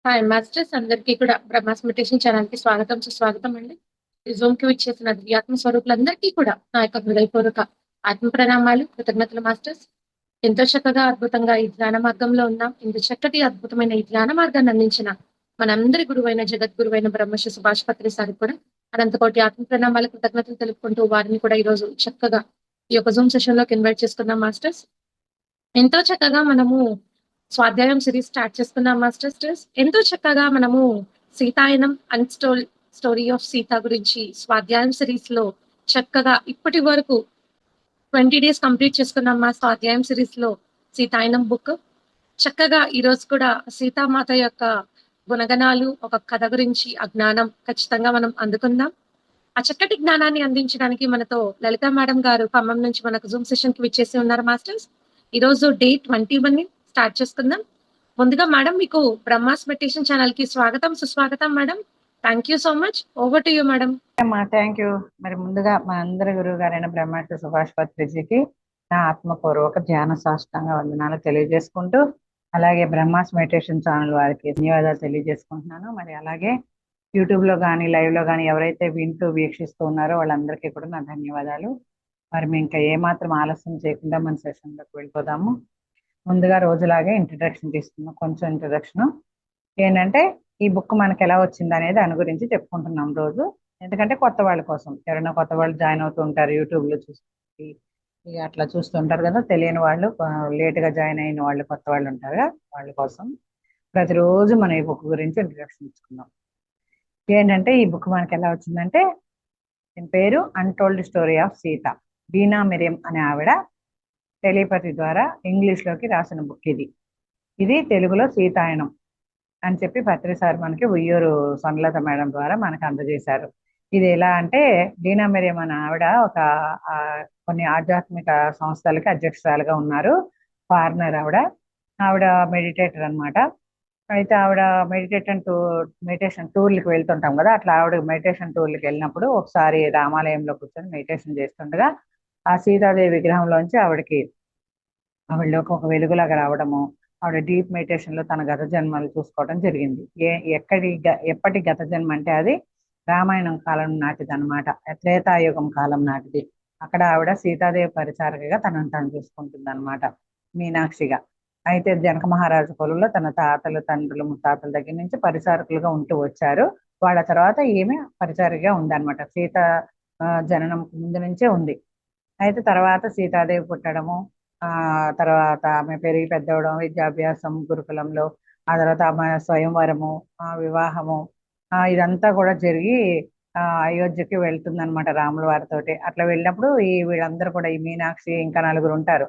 Hi masters అందరికీ కూడా Brahma's meditation channel కి స్వాగతం సుస్వాగతం అండి. ఈ జూమ్ కి విచ్చేసిన దివ్యాత్మ స్వరూపులందరికీ కూడా నా యొక్క హృదయపూర్వక ఆత్మ ప్రణామాలు, కృతజ్ఞతలు మాస్టర్స్. ఎంతో చక్కగా అద్భుతంగా ఈ ధ్యాన మార్గంలో ఉన్నాం. ఇంత చక్కటి అద్భుతమైన ఈ ధ్యాన మార్గాన్ని అందించిన మనందరి గురువైన జగద్గురువైన బ్రహ్మశ్రీ సుభాష్ పత్రి సార్ కూడా అనంతకోటి ఆత్మ ప్రణామాలు, కృతజ్ఞతలు తెలుపుకుంటూ వారిని కూడా ఈ రోజు చక్కగా ఈ యొక్క జూమ్ సెషన్ లోకి ఇన్వైట్ చేసుకున్నాం మాస్టర్స్. ఎంతో చక్కగా మనము స్వాధ్యాయం సిరీస్ స్టార్ట్ చేసుకున్నాం మాస్టర్స్. ఎంతో చక్కగా మనము సీతాయనం అన్స్టోల్ స్టోరీ ఆఫ్ సీత గురించి స్వాధ్యాయం సిరీస్ లో చక్కగా ఇప్పటి వరకు 20 డేస్ కంప్లీట్ చేసుకున్నాం మా స్వాధ్యాయం సిరీస్ లో సీతాయనం బుక్. చక్కగా ఈ రోజు కూడా సీతామాత యొక్క గుణగణాలు, ఒక కథ గురించి ఆ జ్ఞానం ఖచ్చితంగా మనం అందుకుందాం. ఆ చక్కటి జ్ఞానాన్ని అందించడానికి మనతో లలిత మేడం గారు ఖమ్మం నుంచి మనకు జూమ్ సెషన్ కి విచ్చేసి ఉన్నారు మాస్టర్స్. ఈ రోజు డే 21 స్టార్ట్ చేసుకుందాం. ముందుగా మేడం మీకు బ్రహ్మాస్ మెడిటేషన్ ఛానల్ కి స్వాగతం సుస్వాగతం madam. Thank you so much. Over to you madam. అమ్మా థ్యాంక్ యూ. మరి ముందుగా మా అందరి గురువు గారైన బ్రహ్మశ్రీ సుభాష్ పత్రిజీకి నా ఆత్మపూర్వక ధ్యాన సాష్టాంగ వందనాలు తెలియజేసుకుంటూ, అలాగే బ్రహ్మాస్ మెడిటేషన్ ఛానల్ వారికి ధన్యవాదాలు తెలియజేసుకుంటున్నాను. మరి అలాగే యూట్యూబ్ లో కానీ లైవ్ లో కానీ ఎవరైతే వింటూ వీక్షిస్తూ ఉన్నారో వాళ్ళందరికీ కూడా నా ధన్యవాదాలు. మరి మేము ఇంకా ఏమాత్రం ఆలస్యం చేయకుండా మన సెషన్లోకి వెళ్ళిపోదాము. ముందుగా రోజులాగే ఇంట్రడక్షన్ తీసుకున్నాం. కొంచెం ఇంట్రడక్షన్ ఏంటంటే ఈ బుక్ మనకి ఎలా వచ్చింది అనేది దాని గురించి చెప్పుకుంటున్నాం రోజు. ఎందుకంటే కొత్త వాళ్ళ కోసం, ఎవరైనా కొత్త వాళ్ళు జాయిన్ అవుతూ ఉంటారు యూట్యూబ్ లో చూసి, ఇక అట్లా చూస్తుంటారు కదా, తెలియని వాళ్ళు, లేట్ గా జాయిన్ అయిన వాళ్ళు, కొత్త వాళ్ళు ఉంటారు కదా, వాళ్ళ కోసం ప్రతిరోజు మనం ఈ బుక్ గురించి ఇంట్రడక్షన్ ఇచ్చుకున్నాం. ఏంటంటే ఈ బుక్ మనకి ఎలా వచ్చిందంటే, దీని పేరు అన్టోల్డ్ స్టోరీ ఆఫ్ సీత. బీనా మిరియం అనే ఆవిడ టెలిపతి ద్వారా ఇంగ్లీష్ లోకి రాసిన బుక్ ఇది. ఇది తెలుగులో సీతాయనం అని చెప్పి పత్రి సార్ మనకి ఉయ్యూరు సొనలత మేడం ద్వారా మనకు అందజేశారు. ఇది ఎలా అంటే, బీనా మిరియం అనే ఆవిడ ఒక కొన్ని ఆధ్యాత్మిక సంస్థలకి అధ్యక్షురాలుగా ఉన్నారు. ఫారినర్ ఆవిడ. ఆవిడ మెడిటేటర్ అనమాట. అయితే ఆవిడ మెడిటేషన్ టూర్లకు వెళ్తుంటాం కదా, అట్లా ఆవిడ మెడిటేషన్ టూర్లకు వెళ్ళినప్పుడు ఒకసారి రామాలయంలో కూర్చొని మెడిటేషన్ చేస్తుండగా ఆ సీతాదేవి విగ్రహంలోంచి ఆవిడలోకి ఒక వెలుగులాగా రావడము, ఆవిడ డీప్ మెడిటేషన్ లో తన గత జన్మలు చూసుకోవడం జరిగింది. ఎప్పటి గత జన్మ అంటే అది రామాయణం కాలం నాటిది అనమాట, త్రేతాయుగం కాలం నాటిది. అక్కడ ఆవిడ సీతాదేవి పరిచారకగా తనను తను చూసుకుంటుంది అనమాట, మీనాక్షిగా. అయితే జనక మహారాజు పొలంలో తన తాతలు, తండ్రులు, ముత్తాతల దగ్గర నుంచి పరిచారకులుగా ఉంటూ వచ్చారు. వాళ్ళ తర్వాత ఈమె పరిచారిగా ఉందన్నమాట. సీత జననం ముందు నుంచే ఉంది. అయితే తర్వాత సీతాదేవి పుట్టడము, తర్వాత ఆమె పెరిగి పెద్దవడం, విద్యాభ్యాసం గురుకులంలో, ఆ తర్వాత ఆమె స్వయంవరము, వివాహము, ఇదంతా కూడా జరిగి అయోధ్యకి వెళ్తుంది అనమాట రాముల వారితోటి. అట్లా వెళ్ళినప్పుడు వీళ్ళందరూ కూడా, ఈ మీనాక్షి ఇంకా నలుగురు ఉంటారు,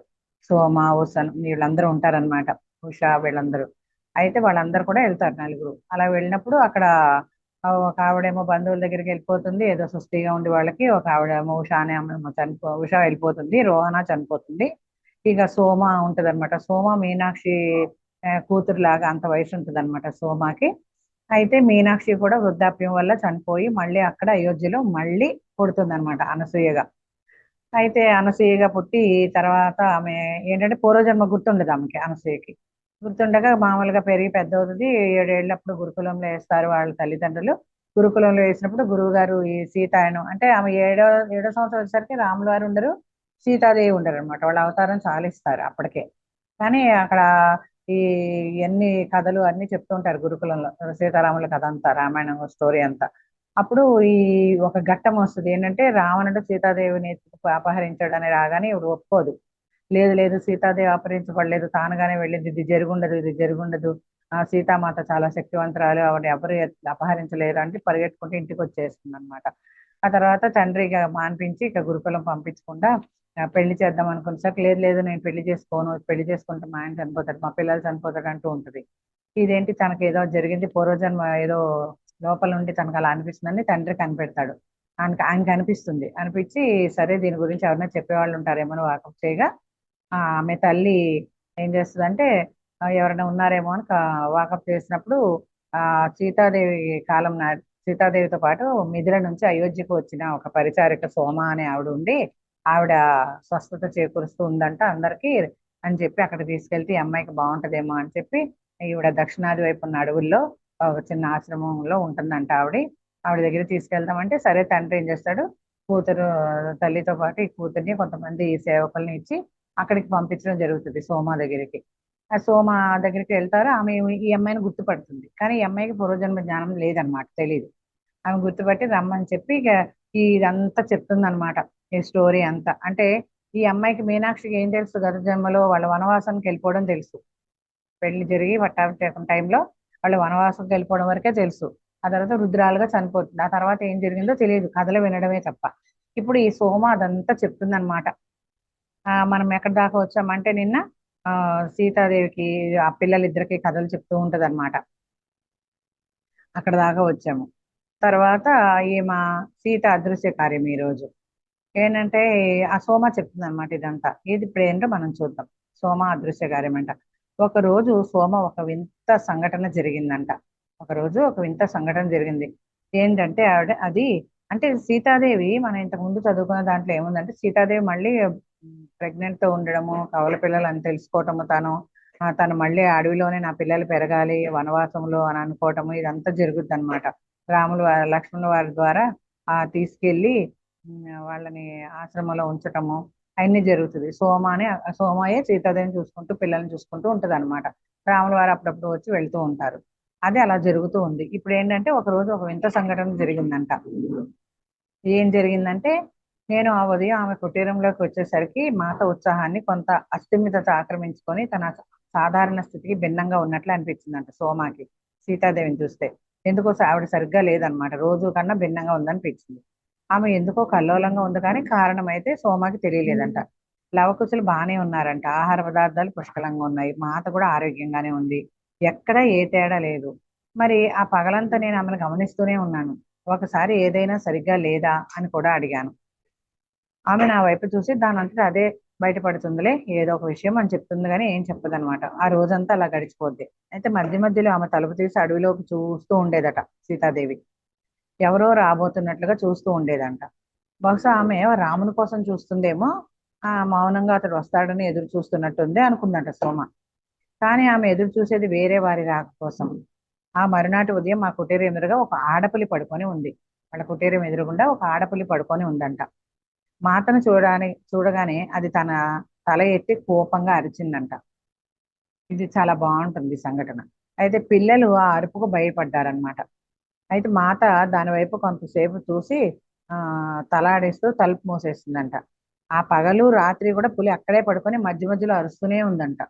సోమ, ఉసన్, వీళ్ళందరూ ఉంటారనమాట, ఉషా, వీళ్ళందరూ. అయితే వాళ్ళందరూ కూడా వెళ్తారు నలుగురు. అలా వెళ్ళినప్పుడు అక్కడ ఒక ఆవిడేమో బంధువుల దగ్గరికి వెళ్ళిపోతుంది, ఏదో సుస్థిగా ఉండి వాళ్ళకి. ఒక ఆవిడేమో ఉషా అనే ఉషా వెళ్ళిపోతుంది, రోహన చనిపోతుంది. ఇక సోమ ఉంటది అనమాట. సోమ మీనాక్షి కూతురు లాగా అంత వయసు ఉంటుంది అనమాట సోమకి. అయితే మీనాక్షి కూడా వృద్ధాప్యం వల్ల చనిపోయి మళ్ళీ అక్కడ అయోధ్యలో మళ్ళీ పుడుతుంది అనమాట అనసూయగా. అయితే అనసూయగా పుట్టి తర్వాత ఆమె ఏంటంటే పూర్వజన్మ గుర్తుండదు ఆమెకి, అనసూయకి. గుర్తుండగా మామూలుగా పెరిగి పెద్ద అవుతుంది. 7 ఏళ్ళప్పుడు గురుకులంలో వేస్తారు వాళ్ళ తల్లిదండ్రులు. గురుకులంలో వేసినప్పుడు గురువు గారు ఈ సీతాయనం అంటే, ఆమె ఏడో సంవత్సరం వచ్చేసరికి రాముల వారు ఉండరు, సీతాదేవి ఉండరు అనమాట. వాళ్ళ అవతారం చాలిస్తారు అప్పటికే. కానీ అక్కడ ఈ ఎన్ని కథలు అన్ని చెప్తుంటారు గురుకులంలో, సీతారాముల కథ అంతా, రామాయణం స్టోరీ అంతా. అప్పుడు ఈ ఒక ఘట్టం వస్తుంది, ఏంటంటే రావణుడు సీతాదేవిని అపహరించాడని రాగానే ఇప్పుడు ఒప్పుకోదు. లేదు లేదు, సీతాదేవి అపహరించబడలేదు, తానుగానే వెళ్ళింది, ఇది జరుగుండదు, ఇది జరుగుండదు, సీతామాత చాలా శక్తివంతురాలు, ఆవిడ ఎవరు అపహరించలేరు అంటే పరిగెట్టుకుంటే ఇంటికి వచ్చేస్తుంది అనమాట. ఆ తర్వాత తండ్రి ఇక మాన్పించి ఇక గురుకులం పంపించకుండా పెళ్లి చేద్దాం అనుకునేసరికి, లేదు లేదు నేను పెళ్లి చేసుకోను, పెళ్లి చేసుకుంటే మా ఆయన చనిపోతాడు, మా పిల్లలు చనిపోతాడు అంటూ ఉంటుంది. ఇదేంటి తనకి ఏదో జరిగింది, పూర్వజన్మ ఏదో లోపల నుండి తనకు అలా అనిపిస్తుందని తండ్రి కనిపెడతాడు. ఆయనకి అనిపించి, సరే దీని గురించి ఎవరైనా చెప్పేవాళ్ళు ఉంటారేమో వాకప్ చేయగా, ఆమె తల్లి ఏం చేస్తుందంటే, ఎవరైనా ఉన్నారేమో అని వాకప్ చేసినప్పుడు ఆ సీతాదేవి కాలం సీతాదేవితో పాటు మిథిల నుంచి అయోధ్యకు వచ్చిన ఒక పరిచారిక సోమ అనే ఆవిడ ఉండి, ఆవిడ స్వస్థత చేకూరుస్తూ ఉందంట అందరికీ అని చెప్పి అక్కడ తీసుకెళ్తే ఈ అమ్మాయికి బాగుంటదేమో అని చెప్పి ఈవిడ దక్షిణాది వైపు ఉన్న అడవుల్లో ఒక చిన్న ఆశ్రమంలో ఉంటుందంట ఆవిడ దగ్గర తీసుకెళ్దామంటే సరే తండ్రి ఏం చేస్తాడు, కూతురు తల్లితో పాటు ఈ కూతుర్ని కొంతమంది సేవకుల్ని ఇచ్చి అక్కడికి పంపించడం జరుగుతుంది సోమ దగ్గరికి. ఆ సోమ దగ్గరికి వెళ్తారు. ఆమె ఈ అమ్మాయిని గుర్తుపడుతుంది, కానీ ఈ అమ్మాయికి పూర్వజన్మ జ్ఞానం లేదనమాట, తెలియదు. ఆమె గుర్తుపట్టి రమ్మని చెప్పి ఇక ఇదంతా చెప్తుంది అనమాట, ఈ స్టోరీ అంతా. అంటే ఈ అమ్మాయికి మీనాక్షికి ఏం తెలుసు, గత జన్మలో వాళ్ళ వనవాసానికి వెళ్ళిపోవడం తెలుసు. పెళ్లి జరిగి పట్టాభిషేకం టైంలో వాళ్ళు వనవాసంకి వెళ్ళిపోవడం వరకే తెలుసు. ఆ తర్వాత రుద్రాలుగా చనిపోతుంది. ఆ తర్వాత ఏం జరిగిందో తెలియదు, కథలు వినడమే తప్ప. ఇప్పుడు ఈ సోమ అదంతా చెప్తుందన్నమాట. మనం ఎక్కడి దాకా వచ్చామంటే నిన్న సీతాదేవికి ఆ పిల్లలిద్దరికి కథలు చెప్తూ ఉంటది అనమాట. అక్కడ దాకా వచ్చాము. తర్వాత మా సీత అదృశ్య కార్యం ఈ రోజు ఏంటంటే ఆ సోమ చెప్తుంది అనమాట ఇదంతా. ఇది ఇప్పుడు ఏంటో మనం చూద్దాం. సోమ అదృశ్య కార్యం అంట. ఒక రోజు సోమ ఒక వింత సంఘటన జరిగిందంట. ఒక వింత సంఘటన జరిగింది. ఏంటంటే అది అంటే సీతాదేవి మనం ఇంతకు ముందు చదువుకున్న దాంట్లో ఏముందంటే సీతాదేవి మళ్ళీ ప్రెగ్నెంట్ తో ఉండడము, కవల పిల్లలు అని తెలుసుకోవటము, తను మళ్ళీ అడవిలోనే నా పిల్లలు పెరగాలి వనవాసంలో అని అనుకోవటము, ఇదంతా జరుగుద్ది అనమాట. లక్ష్మణుల వారి ద్వారా తీసుకెళ్లి వాళ్ళని ఆశ్రమంలో ఉంచటము అవన్నీ జరుగుతుంది. సోమయే సీతాదేవిని చూసుకుంటూ పిల్లల్ని చూసుకుంటూ ఉంటది అనమాట. రాముల వారు అప్పుడప్పుడు వచ్చి వెళ్తూ ఉంటారు. అది అలా జరుగుతూ ఉంది. ఇప్పుడు ఏంటంటే ఒక రోజు ఒక వింత సంఘటన జరిగిందంట. ఏం జరిగిందంటే నేను ఆ ఉదయం ఆమె కుటీరంలోకి వచ్చేసరికి మాత ఉత్సాహాన్ని కొంత అస్థిమితత ఆక్రమించుకొని తన సాధారణ స్థితికి భిన్నంగా ఉన్నట్లు అనిపించిందంట సోమాకి. సీతాదేవిని చూస్తే ఎందుకో ఆవిడ సరిగ్గా లేదనమాట, రోజు కన్నా భిన్నంగా ఉందనిపించింది. ఆమె ఎందుకో కల్లోలంగా ఉంది, కానీ కారణం అయితే సోమాకి తెలియలేదంట. లవకుశులు బాగానే ఉన్నారంట, ఆహార పదార్థాలు పుష్కలంగా ఉన్నాయి, మాత కూడా ఆరోగ్యంగానే ఉంది, ఎక్కడా ఏ తేడా లేదు. మరి ఆ పగలంతా నేను ఆమెను గమనిస్తూనే ఉన్నాను. ఒకసారి ఏదైనా సరిగ్గా లేదా అని కూడా అడిగాను. ఆమె నా వైపు చూసి దాని అంతటా అదే బయటపడుతుందిలే, ఏదో ఒక విషయం అని చెప్తుంది, కానీ ఏం చెప్పదనమాట. ఆ రోజంతా అలా గడిచిపోద్ది. అయితే మధ్య మధ్యలో ఆమె తలుపు తీసి అడవిలోకి చూస్తూ ఉండేదట సీతాదేవి. ఎవరో రాబోతున్నట్లుగా చూస్తూ ఉండేదంట. బహుశా ఆమె రాముని కోసం చూస్తుందేమో, మౌనంగా అతడు వస్తాడని ఎదురు చూస్తున్నట్టుంది అనుకుందంట సోమ. కానీ ఆమె ఎదురు చూసేది వేరే వారి రాక కోసం. ఆ మరునాటి ఉదయం మా కుటీరం ఎదురుగా ఒక ఆడపులి పడుకొని ఉంది. వాళ్ళ కుటీరం ఎదురుగుండా ఒక ఆడపులి పడుకొని ఉందంట. మాతను చూడగానే అది తన తల ఎత్తి కోపంగా అరిచిందంట. ఇది చాలా బాగుంటుంది ఈ సంఘటన. అయితే పిల్లలు ఆ అరుపుకు భయపడ్డారనమాట. అయితే మాత దాని వైపు కొంతసేపు చూసి తలాడిస్తూ తలుపు మూసేస్తుందంట. ఆ పగలు రాత్రి కూడా పులి అక్కడే పడుకొని మధ్య మధ్యలో అరుస్తూనే ఉందంట.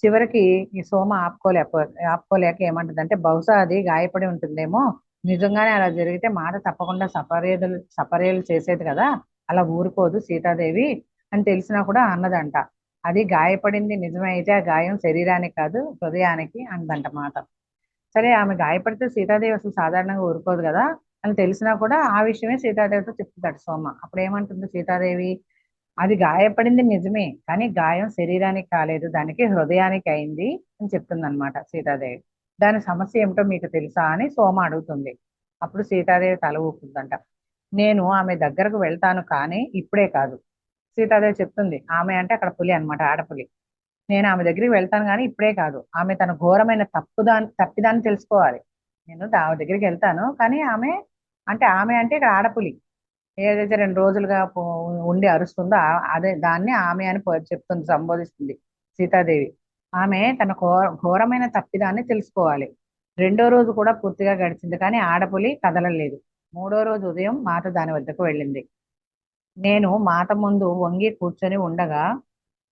చివరికి ఈ సోమ ఆపుకోలేక ఏమంటుందంటే, బహుశా అది గాయపడి ఉంటుందేమో, నిజంగానే అలా జరిగితే మాత తప్పకుండా సపర్యలు చేసేది కదా, అలా ఊరుకోదు సీతాదేవి అని తెలిసినా కూడా అన్నదంట. అది గాయపడింది నిజమే అయితే ఆ గాయం శరీరానికి కాదు హృదయానికి అందంట మాత. సరే ఆమె గాయపడితే సీతాదేవి అసలు సాధారణంగా ఊరుకోదు కదా అని తెలిసినా కూడా ఆ విషయమే సీతాదేవితో చెప్తుందట సోమ. అప్పుడు ఏమంటుంది సీతాదేవి, అది గాయపడింది నిజమే, కానీ గాయం శరీరానికి కాలేదు, దానికి హృదయానికి అయింది అని చెప్తుంది అనమాట సీతాదేవి. దాని సమస్య ఏమిటో మీకు తెలుసా అని సోమ అడుగుతుంది. అప్పుడు సీతాదేవి తల ఊపుతుందంట. నేను ఆమె దగ్గరకు వెళ్తాను, కానీ ఇప్పుడే కాదు. సీతాదేవి చెప్తుంది. ఆమె అంటే అక్కడ పులి అనమాట, ఆడపులి. నేను ఆమె దగ్గరికి వెళ్తాను కానీ ఇప్పుడే కాదు. ఆమె తన ఘోరమైన తప్పిదాన్ని తెలుసుకోవాలి. నేను ఆమె దగ్గరికి వెళ్తాను, కానీ ఆమె అంటే ఇక్కడ ఆడపులి ఏదైతే 2 రోజులుగా ఉండి అరుస్తుందో అదే దాన్ని ఆమె అని చెప్తుంది, సంబోధిస్తుంది సీతాదేవి. ఆమె తన ఘోరమైన తప్పిదాన్ని తెలుసుకోవాలి. 2వ రోజు కూడా పూర్తిగా గడిచింది, కానీ ఆడపులి కదలలేదు. 3వ రోజు ఉదయం మాత దాని వద్దకు వెళ్ళింది. నేను మాత ముందు వంగి కూర్చొని ఉండగా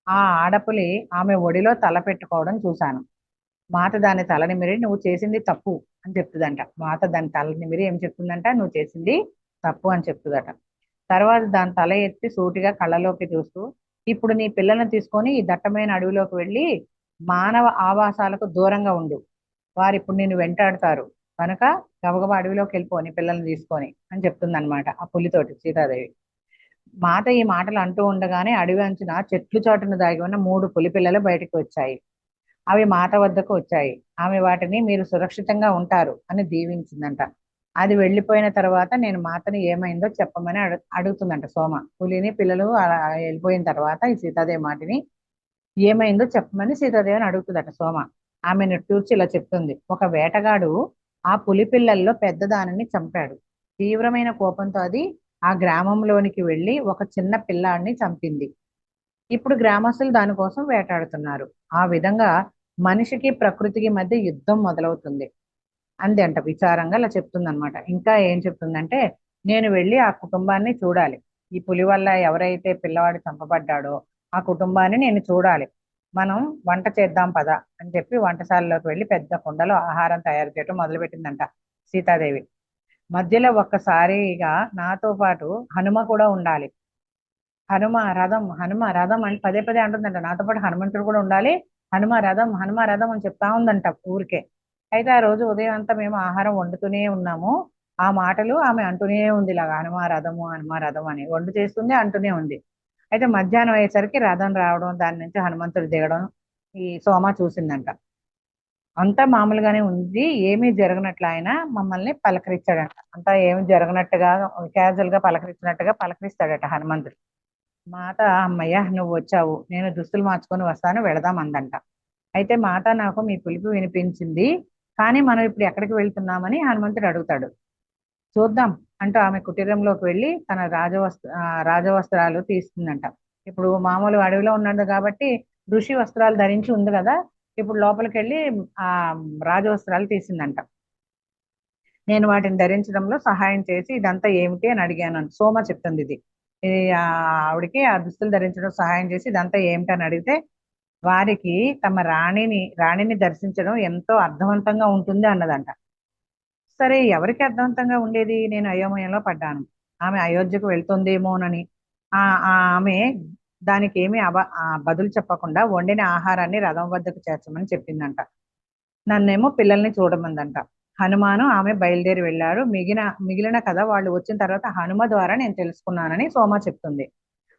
ఆ ఆడపులి ఆమె ఒడిలో తల పెట్టుకోవడం చూశాను. మాత దాని తల నిమిరి నువ్వు చేసింది తప్పు అని చెప్తుందంట. మాత దాని తల నిమిరి ఏం చెప్తుందంట, నువ్వు చేసింది తప్పు అని చెప్తుందట. తర్వాత దాని తల ఎత్తి సూటిగా కళ్ళలోకి చూస్తూ, ఇప్పుడు నీ పిల్లల్ని తీసుకొని ఈ దట్టమైన అడవిలోకి వెళ్ళి మానవ ఆవాసాలకు దూరంగా ఉండు, వారు ఇప్పుడు నిన్ను వెంటాడుతారు కనుక గబగబా అడవిలోకి వెళ్ళిపో నీ పిల్లల్ని తీసుకొని అని చెప్తుంది అనమాట ఆ పులితోటి సీతాదేవి. మాత ఈ మాటలు అంటూ ఉండగానే అడవి అంచున చెట్లు చాటున దాగి ఉన్న 3 పులి పిల్లలు బయటకు వచ్చాయి. అవి మాత వద్దకు వచ్చాయి. ఆమె వాటిని మీరు సురక్షితంగా ఉంటారు అని దీవించిందంట. అది వెళ్ళిపోయిన తర్వాత నేను మాతని ఏమైందో చెప్పమని అడుగుతుందంట సోమ. పులిని పిల్లలు అలా వెళ్ళిపోయిన తర్వాత ఈ సీతాదేవి మాటిని ఏమైందో చెప్పమని సీతాదేవిని అడుగుతుందట సోమ. ఆమె నిట్టూర్చి ఇలా చెప్తుంది, ఒక వేటగాడు ఆ పులి పిల్లల్లో పెద్దదానిని చంపాడు. తీవ్రమైన కోపంతో అది ఆ గ్రామంలోనికి వెళ్ళి ఒక చిన్న పిల్లాడిని చంపింది. ఇప్పుడు గ్రామస్తులు దానికోసం వేటాడుతున్నారు. ఆ విధంగా మనిషికి ప్రకృతికి మధ్య యుద్ధం మొదలవుతుంది అంది అంట విచారంగా ఇలా చెప్తుందన్నమాట. ఇంకా ఏం చెప్తుందంటే, నేను వెళ్ళి ఆ కుటుంబాన్ని చూడాలి. ఈ పులి వల్ల ఎవరైతే పిల్లవాడు చంపబడ్డాడో ఆ కుటుంబాన్ని నేను చూడాలి. మనం వంట చేద్దాం పద అని చెప్పి వంటశాలలోకి వెళ్ళి పెద్ద కుండలో ఆహారం తయారు చేయడం మొదలుపెట్టిందంట సీతాదేవి. మధ్యలో ఒక్కసారిగా నాతో పాటు హనుమ కూడా ఉండాలి. హనుమ రథం అని పదే పదే అంటుందంట. నాతో పాటు హనుమంతుడు కూడా ఉండాలి, హనుమ రథం అని చెప్తా ఉందంట ఊరికే. అయితే ఆ రోజు ఉదయం అంతా మేము ఆహారం వండుతూనే ఉన్నాము. ఆ మాటలు ఆమె అంటూనే ఉంది, ఇలాగా హనుమ రథం అని వండు చేస్తుంది, అంటూనే ఉంది. అయితే మధ్యాహ్నం అయ్యేసరికి రథం రావడం, దాని నుంచి హనుమంతుడు దిగడం ఈ సోమ చూసిందంట. అంతా మామూలుగానే ఉంది, ఏమీ జరగనట్లు ఆయన మమ్మల్ని పలకరించాడంట. అంతా ఏమి జరగనట్టుగా క్యాజువల్ గా పలకరించినట్టుగా పలకరిస్తాడట హనుమంతుడు. మాత, అమ్మయ్య నువ్వు వచ్చావు, నేను దుస్తులు మార్చుకొని వస్తాను, వెళదాం అందంట. అయితే మాత, నాకు మీ పిలుపు వినిపించింది, కానీ మనం ఇప్పుడు ఎక్కడికి వెళ్తున్నామని హనుమంతుడు అడుగుతాడు. చూద్దాం అంటూ ఆమె కుటీరంలోకి వెళ్ళి తన రాజవస్త్రాలు తీస్తుందంట. ఇప్పుడు మామూలు అడవిలో ఉన్నాడు కాబట్టి ఋషి వస్త్రాలు ధరించి ఉంది కదా, ఇప్పుడు లోపలికి వెళ్ళి ఆ రాజవస్త్రాలు తీసిందంట. నేను వాటిని ధరించడంలో సహాయం చేసి ఇదంతా ఏమిటి అని అడిగాను. సోమ చెప్తుంది ఇది. ఇది ఆవిడకి ఆ దుస్తులు ధరించడం సహాయం చేసి ఇదంతా ఏమిటి అని అడిగితే, వారికి తమ రాణిని దర్శించడం ఎంతో అర్థవంతంగా ఉంటుంది అన్నదంట. సరే, ఎవరికి అర్థవంతంగా ఉండేది? నేను అయోమయంలో పడ్డాను. ఆమె అయోధ్యకు వెళ్తుందేమోనని. ఆమె దానికి ఏమీ బదులు చెప్పకుండా వండిన ఆహారాన్ని రథం వద్దకు చేర్చమని చెప్పిందంట. నన్నేమో పిల్లల్ని చూడమందంట. హనుమాను ఆమె బయలుదేరి వెళ్ళారు. మిగిలిన కథ వాళ్ళు వచ్చిన తర్వాత హనుమ ద్వారా నేను తెలుసుకున్నానని సోమ చెప్తుంది.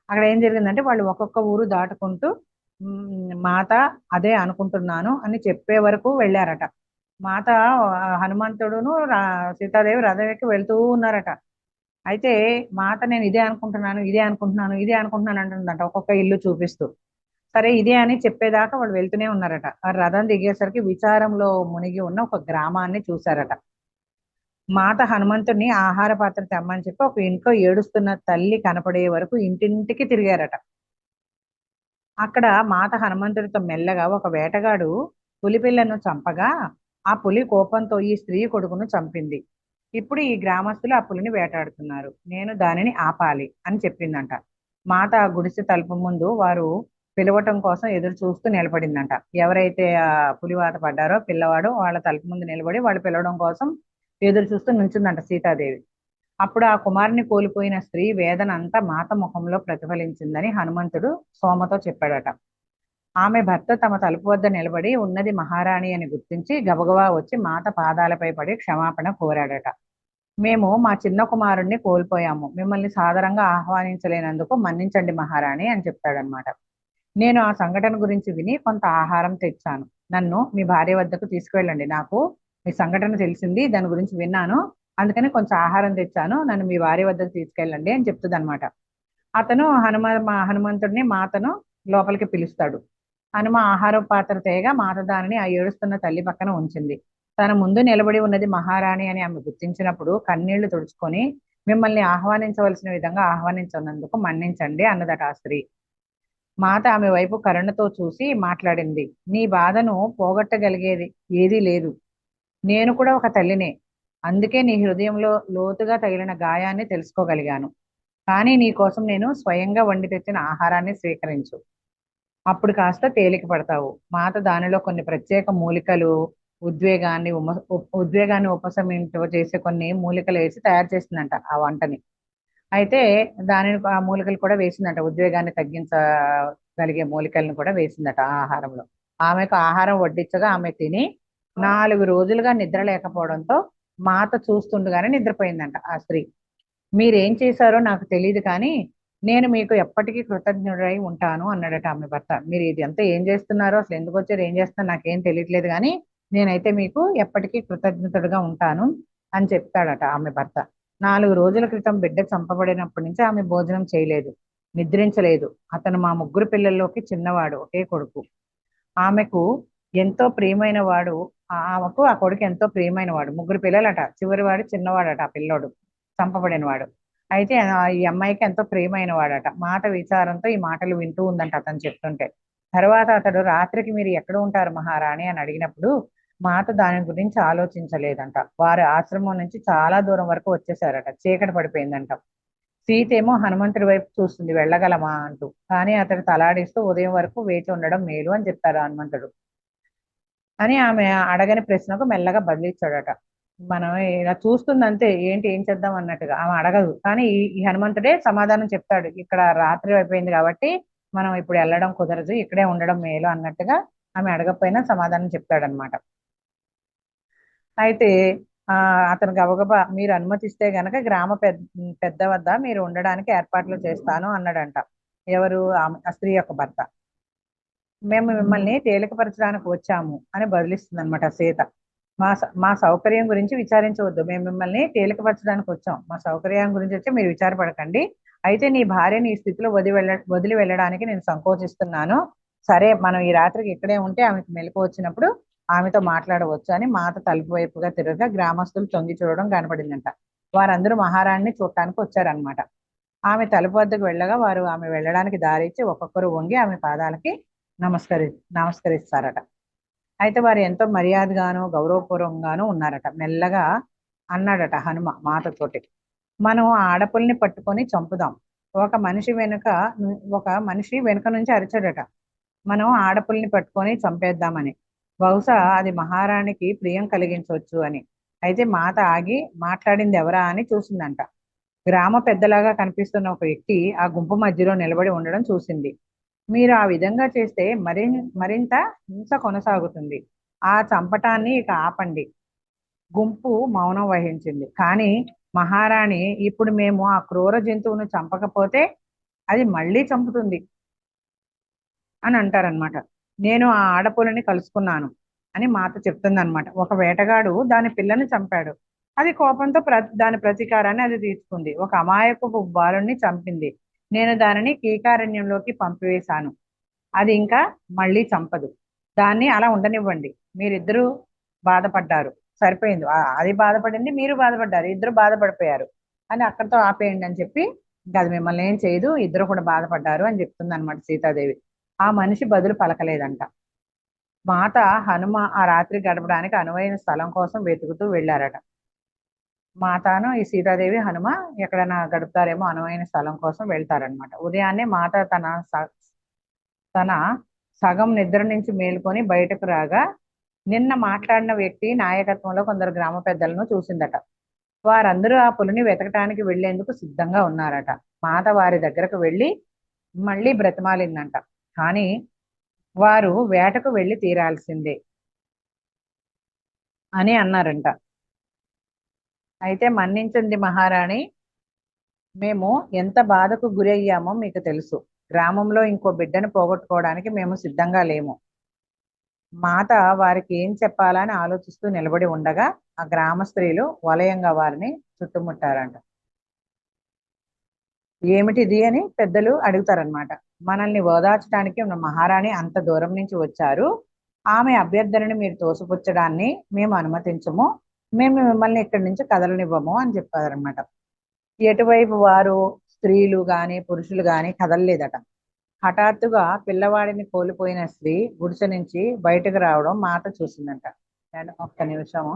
అక్కడ ఏం జరిగిందంటే, వాళ్ళు ఒక్కొక్క ఊరు దాటుకుంటూ మాత అదే అనుకుంటున్నాను అని చెప్పే వరకు వెళ్ళారట. మాత హనుమంతుడును సీతాదేవి రథం ఎక్కి వెళ్తూ ఉన్నారట. అయితే మాత, నేను ఇదే అనుకుంటున్నాను అంటుందంట ఒక్కొక్క ఇల్లు చూపిస్తూ. సరే ఇదే అని చెప్పేదాకా వాళ్ళు వెళ్తూనే ఉన్నారట. ఆ రథం దిగేసరికి విచారంలో మునిగి ఉన్న ఒక గ్రామాన్ని చూశారట. మాత హనుమంతుడిని ఆహార పాత్ర తెమ్మని చెప్పి ఒక ఇంట్లో ఏడుస్తున్న తల్లి కనపడే వరకు ఇంటింటికి తిరిగారట. అక్కడ మాత హనుమంతుడితో మెల్లగా, ఒక వేటగాడు పులిపిల్లను చంపగా ఆ పులి కోపంతో ఈ స్త్రీ కొడుకును చంపింది. ఇప్పుడు ఈ గ్రామస్తులు ఆ పులిని వేటాడుతున్నారు, నేను దానిని ఆపాలి అని చెప్పిందంట. మాత ఆ గుడిసె తలుపు ముందు వారు పిలవటం కోసం ఎదురు చూస్తూ నిలబడిందంట. ఎవరైతే ఆ పులివాత పడ్డారో పిల్లవాడు వాళ్ళ తలుపు ముందు నిలబడి వాళ్ళు పిలవడం కోసం ఎదురు చూస్తూ నుంచుందంట సీతాదేవి. అప్పుడు ఆ కుమారుని కోల్పోయిన స్త్రీ వేదన అంతా మాత ముఖంలో ప్రతిఫలించిందని హనుమంతుడు సోమతో చెప్పాడట. ఆమె భర్త తమ తలుపు వద్ద నిలబడి ఉన్నది మహారాణి అని గుర్తించి గబగబా వచ్చి మాత పాదాలపై పడి క్షమాపణ కోరాడట. మేము మా చిన్న కుమారుణ్ణి కోల్పోయాము, మిమ్మల్ని సాదరంగా ఆహ్వానించలేనందుకు మన్నించండి మహారాణి అని చెప్తాడనమాట. నేను ఆ సంఘటన గురించి విని కొంత ఆహారం తెచ్చాను, నన్ను మీ భార్య వద్దకు తీసుకువెళ్ళండి. నాకు మీ సంఘటన తెలిసింది, దాని గురించి విన్నాను, అందుకని కొంచెం ఆహారం తెచ్చాను, నన్ను మీ భార్య వద్దకు తీసుకెళ్ళండి అని చెప్తుంది అనమాట. అతను హనుమంతుడిని మాతను లోపలికి పిలుస్తాడు. హనుమ ఆహార పాత్ర తేగా మాత దానిని ఆ ఏడుస్తున్న తల్లి పక్కన ఉంచింది. తన ముందు నిలబడి ఉన్నది మహారాణి అని ఆమె గుర్తించినప్పుడు కన్నీళ్లు తుడుచుకొని, మిమ్మల్ని ఆహ్వానించవలసిన విధంగా ఆహ్వానించినందుకు మన్నించండి అన్నదట ఆ స్త్రీ. మాత ఆమె వైపు కరుణతో చూసి మాట్లాడింది, నీ బాధను పోగొట్టగలిగేది ఏదీ లేదు, నేను కూడా ఒక తల్లినే, అందుకే నీ హృదయంలో లోతుగా తగిలిన గాయాన్ని తెలుసుకోగలిగాను. కానీ నీ కోసం నేను స్వయంగా వండి తెచ్చిన ఆహారాన్ని స్వీకరించు, అప్పుడు కాస్త తేలిక పడతావు. మాత దానిలో కొన్ని ప్రత్యేక మూలికలు, ఉద్వేగాన్ని ఉపశమించ చేసే కొన్ని మూలికలు వేసి తయారు చేసిందంట ఆ వంటని. అయితే దానిని ఆ మూలికలు కూడా వేసిందట, ఉద్వేగాన్ని తగ్గించగలిగే మూలికలను కూడా వేసిందట ఆ ఆహారంలో. ఆమెకు ఆహారం వడ్డించగా ఆమె తిని 4 రోజులుగా నిద్ర లేకపోవడంతో మాత చూస్తుండగానే నిద్రపోయిందంట ఆ స్త్రీ. మీరేం చేశారో నాకు తెలియదు, కానీ నేను మీకు ఎప్పటికీ కృతజ్ఞుడై ఉంటాను అన్నాడట ఆమె భర్త. మీరు ఇది అంతా ఏం చేస్తున్నారో, అసలు ఎందుకు వచ్చారో, ఏం చేస్తున్నారు నాకేం తెలియట్లేదు, కానీ నేనైతే మీకు ఎప్పటికీ కృతజ్ఞతుడుగా ఉంటాను అని చెప్తాడట ఆమె భర్త. 4 రోజుల క్రితం బిడ్డ చంపబడినప్పటి నుంచి ఆమె భోజనం చేయలేదు, నిద్రించలేదు. అతను మా ముగ్గురు పిల్లల్లోకి చిన్నవాడు, ఒకే కొడుకు. ఆమెకు ఎంతో ప్రియమైన వాడు. ఆమెకు ఆ కొడుకు ఎంతో ప్రియమైన వాడు. ముగ్గురు పిల్లలట. చివరి వాడు చిన్నవాడట, ఆ పిల్లోడు చంపబడిన వాడు. అయితే ఈ అమ్మాయికి ఎంతో ప్రియమైన వాడట. మాట విచారంతో ఈ మాటలు వింటూ ఉందంట అతను చెప్తుంటే. తర్వాత అతడు, రాత్రికి మీరు ఎక్కడ ఉంటారు మహారాణి అని అడిగినప్పుడు మాత దాని గురించి ఆలోచించలేదంట. వారి ఆశ్రమం నుంచి చాలా దూరం వరకు వచ్చేసారట. చీకటి పడిపోయిందంట. సీత ఏమో హనుమంతుడి వైపు చూస్తుంది, వెళ్ళగలమా అంటూ. కానీ అతడు తలాడిస్తూ ఉదయం వరకు వేచి ఉండడం మేలు అని చెప్తారు హనుమంతుడు. అని ఆమె అడగని ప్రశ్నకు మెల్లగా బదిలిచ్చాడట. మనం ఇలా చూస్తుంది అంతే, ఏంటి ఏం చేద్దాం అన్నట్టుగా. ఆమె అడగదు, కానీ ఈ హనుమంతుడే సమాధానం చెప్తాడు. ఇక్కడ రాత్రి అయిపోయింది కాబట్టి మనం ఇప్పుడు వెళ్ళడం కుదరదు, ఇక్కడే ఉండడం మేలు అన్నట్టుగా ఆమె అడగకపోయినా సమాధానం చెప్తాడనమాట. అయితే ఆ అతను గబగబా, మీరు అనుమతిస్తే గనక గ్రామ పెద్ద వద్ద మీరు ఉండడానికి ఏర్పాట్లు చేస్తాను అన్నాడంట. ఎవరు? ఆ స్త్రీ యొక్క భర్త. మేము మిమ్మల్ని తేలికపరచడానికి వచ్చాము అని బదిలిస్తుంది అనమాట సీత. మా సౌకర్యం గురించి విచారించవద్దు, మేము మిమ్మల్ని తేలికపరచడానికి వచ్చాం, మా సౌకర్యం గురించి వచ్చి మీరు విచారపడకండి. అయితే నీ భార్యని ఈ స్థితిలో వదిలి వెళ్ళడానికి నేను సంకోచిస్తున్నాను. సరే, మనం ఈ రాత్రికి ఇక్కడే ఉంటే ఆమెకు మెలకు వచ్చినప్పుడు ఆమెతో మాట్లాడవచ్చు అని మాత తలుపు వైపుగా తిరగగా గ్రామస్తులు తొంగి చూడడం కనపడిందంట. వారందరూ మహారాణిని చూడటానికి వచ్చారనమాట. ఆమె తలుపు వద్దకు వెళ్ళగా వారు ఆమె వెళ్ళడానికి దారి ఇచ్చి ఒక్కొక్కరు వంగి ఆమె పాదాలకి నమస్కరిస్తారట. అయితే వారు ఎంతో మర్యాదగాను గౌరవపూర్వకంగాను ఉన్నారట. మెల్లగా అన్నాడట హనుమ మాతతోటి, మనం ఆడపుల్ని పట్టుకొని చంపుదాం. ఒక మనిషి వెనుక నుంచి అరిచాడట, మనం ఆడపుల్ని పట్టుకొని చంపేద్దామని. బహుశా అది మహారాణికి ప్రియం కలిగించవచ్చు అని. అయితే మాత ఆగి, మాట్లాడింది ఎవరా అని చూసిందంట. గ్రామ పెద్దలాగా కనిపిస్తున్న ఒక వ్యక్తి ఆ గుంపు మధ్యలో నిలబడి ఉండడం చూసింది. మీరు ఆ విధంగా చేస్తే మరింత హింస కొనసాగుతుంది. ఆ చంపటాన్ని ఇక ఆపండి. గుంపు మౌనం వహించింది. కానీ మహారాణి, ఇప్పుడు మేము ఆ క్రూర జంతువును చంపకపోతే అది మళ్ళీ చంపుతుంది అని అంటారనమాట. నేను ఆ ఆడపులని కలుసుకున్నాను అని మాత చెప్తుందన్నమాట. ఒక వేటగాడు దాని పిల్లని చంపాడు. అది కోపంతో దాని ప్రతీకారాన్ని అది తీర్చుకుంది. ఒక అమాయకపు బాలుని చంపింది. నేను దానిని కీకారణ్యంలోకి పంపివేశాను. అది ఇంకా మళ్ళీ చంపదు. దాన్ని అలా ఉండనివ్వండి. మీరిద్దరూ బాధపడ్డారు, సరిపోయింది. అది బాధపడింది, మీరు బాధపడ్డారు, ఇద్దరు బాధపడిపోయారు అని అక్కడితో ఆపేయండి అని చెప్పి, ఇంకా అది మిమ్మల్ని ఏం చేయదు, ఇద్దరు కూడా బాధపడ్డారు అని చెప్తుంది అనమాట సీతాదేవి. ఆ మనిషి బదులు పలకలేదంట. మాత హనుమ ఆ రాత్రి గడపడానికి అనువైన స్థలం కోసం వెతుకుతూ వెళ్ళారట. మాతను ఈ సీతాదేవి హనుమ ఎక్కడైనా గడుపుతారేమో అనువైన స్థలం కోసం వెళ్తారనమాట. ఉదయాన్నే మాత తన సగం నిద్ర నుంచి మేలుకొని బయటకు రాగా నిన్న మాట్లాడిన వ్యక్తి నాయకత్వంలో కొందరు గ్రామ పెద్దలను చూసిందట. వారందరూ ఆ పులిని వెతకటానికి వెళ్లేందుకు సిద్ధంగా ఉన్నారట. మాత వారి దగ్గరకు వెళ్ళి మళ్ళీ బ్రతిమాలిందంట. కానీ వారు వేటకు వెళ్ళి తీరాల్సిందే అని అన్నారంట. అయితే మన్నించండి మహారాణి, మేము ఎంత బాధకు గురి అయ్యామో మీకు తెలుసు. గ్రామంలో ఇంకో బిడ్డను పోగొట్టుకోవడానికి మేము సిద్ధంగా లేము. మాత వారికి ఏం చెప్పాలని ఆలోచిస్తూ నిలబడి ఉండగా ఆ గ్రామ స్త్రీలు వలయంగా వారిని చుట్టుముట్టారంట. ఏమిటిది అని పెద్దలు అడుగుతారనమాట. మనల్ని ఓదార్చడానికి మన మహారాణి అంత దూరం నుంచి వచ్చారు, ఆమె అభ్యర్థనని మీరు తోసిపుచ్చడాన్ని మేము అనుమతించము, మేము మిమ్మల్ని ఇక్కడి నుంచి కదలనివ్వము అని చెప్పారనమాట. ఎటువైపు వారు స్త్రీలు గాని పురుషులు గాని కదలలేదట. హఠాత్తుగా పిల్లవాడిని కోల్పోయిన స్త్రీ గుడిసె నుంచి బయటకు రావడం మాత చూసిందంట. ఒక్క నిమిషము.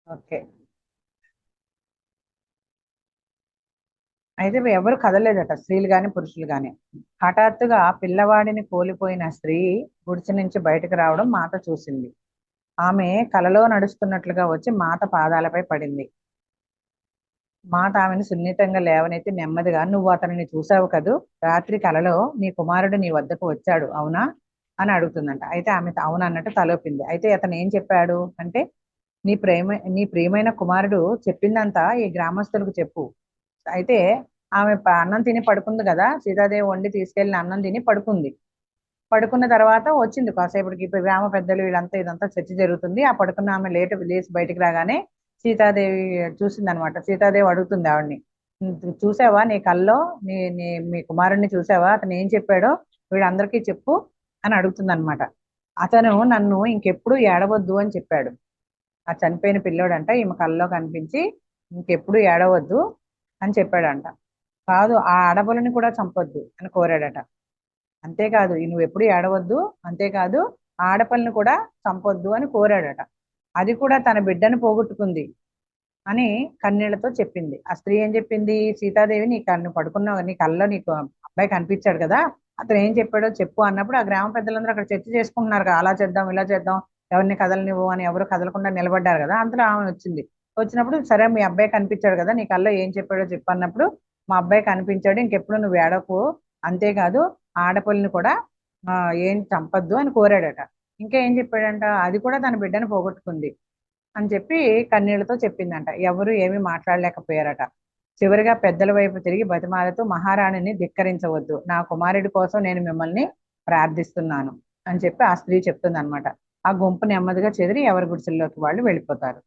ఓకే. అయితే ఎవరు కదలేదట, స్త్రీలు గాని పురుషులు గాని. హఠాత్తుగా పిల్లవాడిని కోల్పోయిన స్త్రీ గుడిసె నుంచి బయటకు రావడం మాత చూసింది. ఆమె కలలో నడుస్తున్నట్లుగా వచ్చి మాత పాదాలపై పడింది. మాత ఆమెను సున్నితంగా లేవనెత్తి నెమ్మదిగా, నువ్వు అతనిని చూసావు కదూ, రాత్రి కలలో నీ కుమారుడు నీ వద్దకు వచ్చాడు అవునా అని అడుగుతుందంట. అయితే ఆమె అవును అన్నట్టు తలోపింది. అయితే అతను ఏం చెప్పాడు అంటే, నీ ప్రియమైన కుమారుడు చెప్పిందంతా ఈ గ్రామస్తులకు చెప్పు. అయితే ఆమె అన్నం తిని పడుకుంది కదా, సీతాదేవి వండి తీసుకెళ్ళిన అన్నం తిని పడుకుంది. పడుకున్న తర్వాత వచ్చింది కాసేపటికి. ఇప్పుడు గ్రామ పెద్దలు వీళ్ళంతా ఇదంతా చర్చ జరుగుతుంది. ఆ పడుకున్న ఆమె లేచి బయటికి రాగానే సీతాదేవి చూసిందనమాట. సీతాదేవి అడుగుతుంది ఆవిడ్ని, చూసావా నీ కల్లో నీ నీ మీ కుమారుణ్ణి చూసావా, అతను ఏం చెప్పాడో వీళ్ళందరికీ చెప్పు అని అడుగుతుంది అనమాట. అతను నన్ను ఇంకెప్పుడు ఏడవద్దు అని చెప్పాడు. ఆ చనిపోయిన పిల్లోడంట ఈమె కల్లో కనిపించి ఇంకెప్పుడు ఏడవద్దు అని చెప్పాడంట. కాదు, ఆ ఆడపులని కూడా చంపొద్దు అని కోరాడట. అంతేకాదు నువ్వు ఎప్పుడు ఏడవద్దు, అంతేకాదు ఆడపిల్లని కూడా చంపొద్దు అని కోరాడట. అది కూడా తన బిడ్డను పోగొట్టుకుంది అని కన్నీళ్లతో చెప్పింది. ఆ స్త్రీ ఏం చెప్పింది, సీతాదేవి నీ కన్ను పడుకున్నావు, నీ కల్లో నీకు అబ్బాయి కనిపించాడు కదా, అతను ఏం చెప్పాడో చెప్పు అన్నప్పుడు ఆ గ్రామ పెద్దలందరూ అక్కడ చర్చ చేసుకుంటున్నారు కదా, అలా చేద్దాం ఇలా చేద్దాం, ఎవరిని కదలనివ్వు అని ఎవరు కదలకుండా నిలబడ్డారు కదా. అంతలో ఆమె వచ్చింది. వచ్చినప్పుడు సరే మీ అబ్బాయి కనిపించాడు కదా, నీ కల్లో ఏం చెప్పాడో చెప్పు అన్నప్పుడు మా అబ్బాయి కనిపించాడు, ఇంకెప్పుడు నువ్వు ఏడకు, అంతేకాదు ఆడపిల్లని కూడా ఏం చంపద్దు అని కోరాడట. ఇంకా ఏం చెప్పాడంట, అది కూడా తన బిడ్డను పోగొట్టుకుంది అని చెప్పి కన్నీళ్లతో చెప్పిందంట. ఎవరు ఏమీ మాట్లాడలేకపోయారట. చివరిగా పెద్దల వైపు తిరిగి బతిమాలతో, మహారాణిని ధిక్కరించవద్దు, నా కుమారుడి కోసం నేను మిమ్మల్ని ప్రార్థిస్తున్నాను అని చెప్పి ఆ స్త్రీ చెప్తుంది అనమాట. ఆ గుంపు నెమ్మదిగా చెదిరి ఎవరి గుడిసెల్లోకి వాళ్ళు వెళ్ళిపోతారు.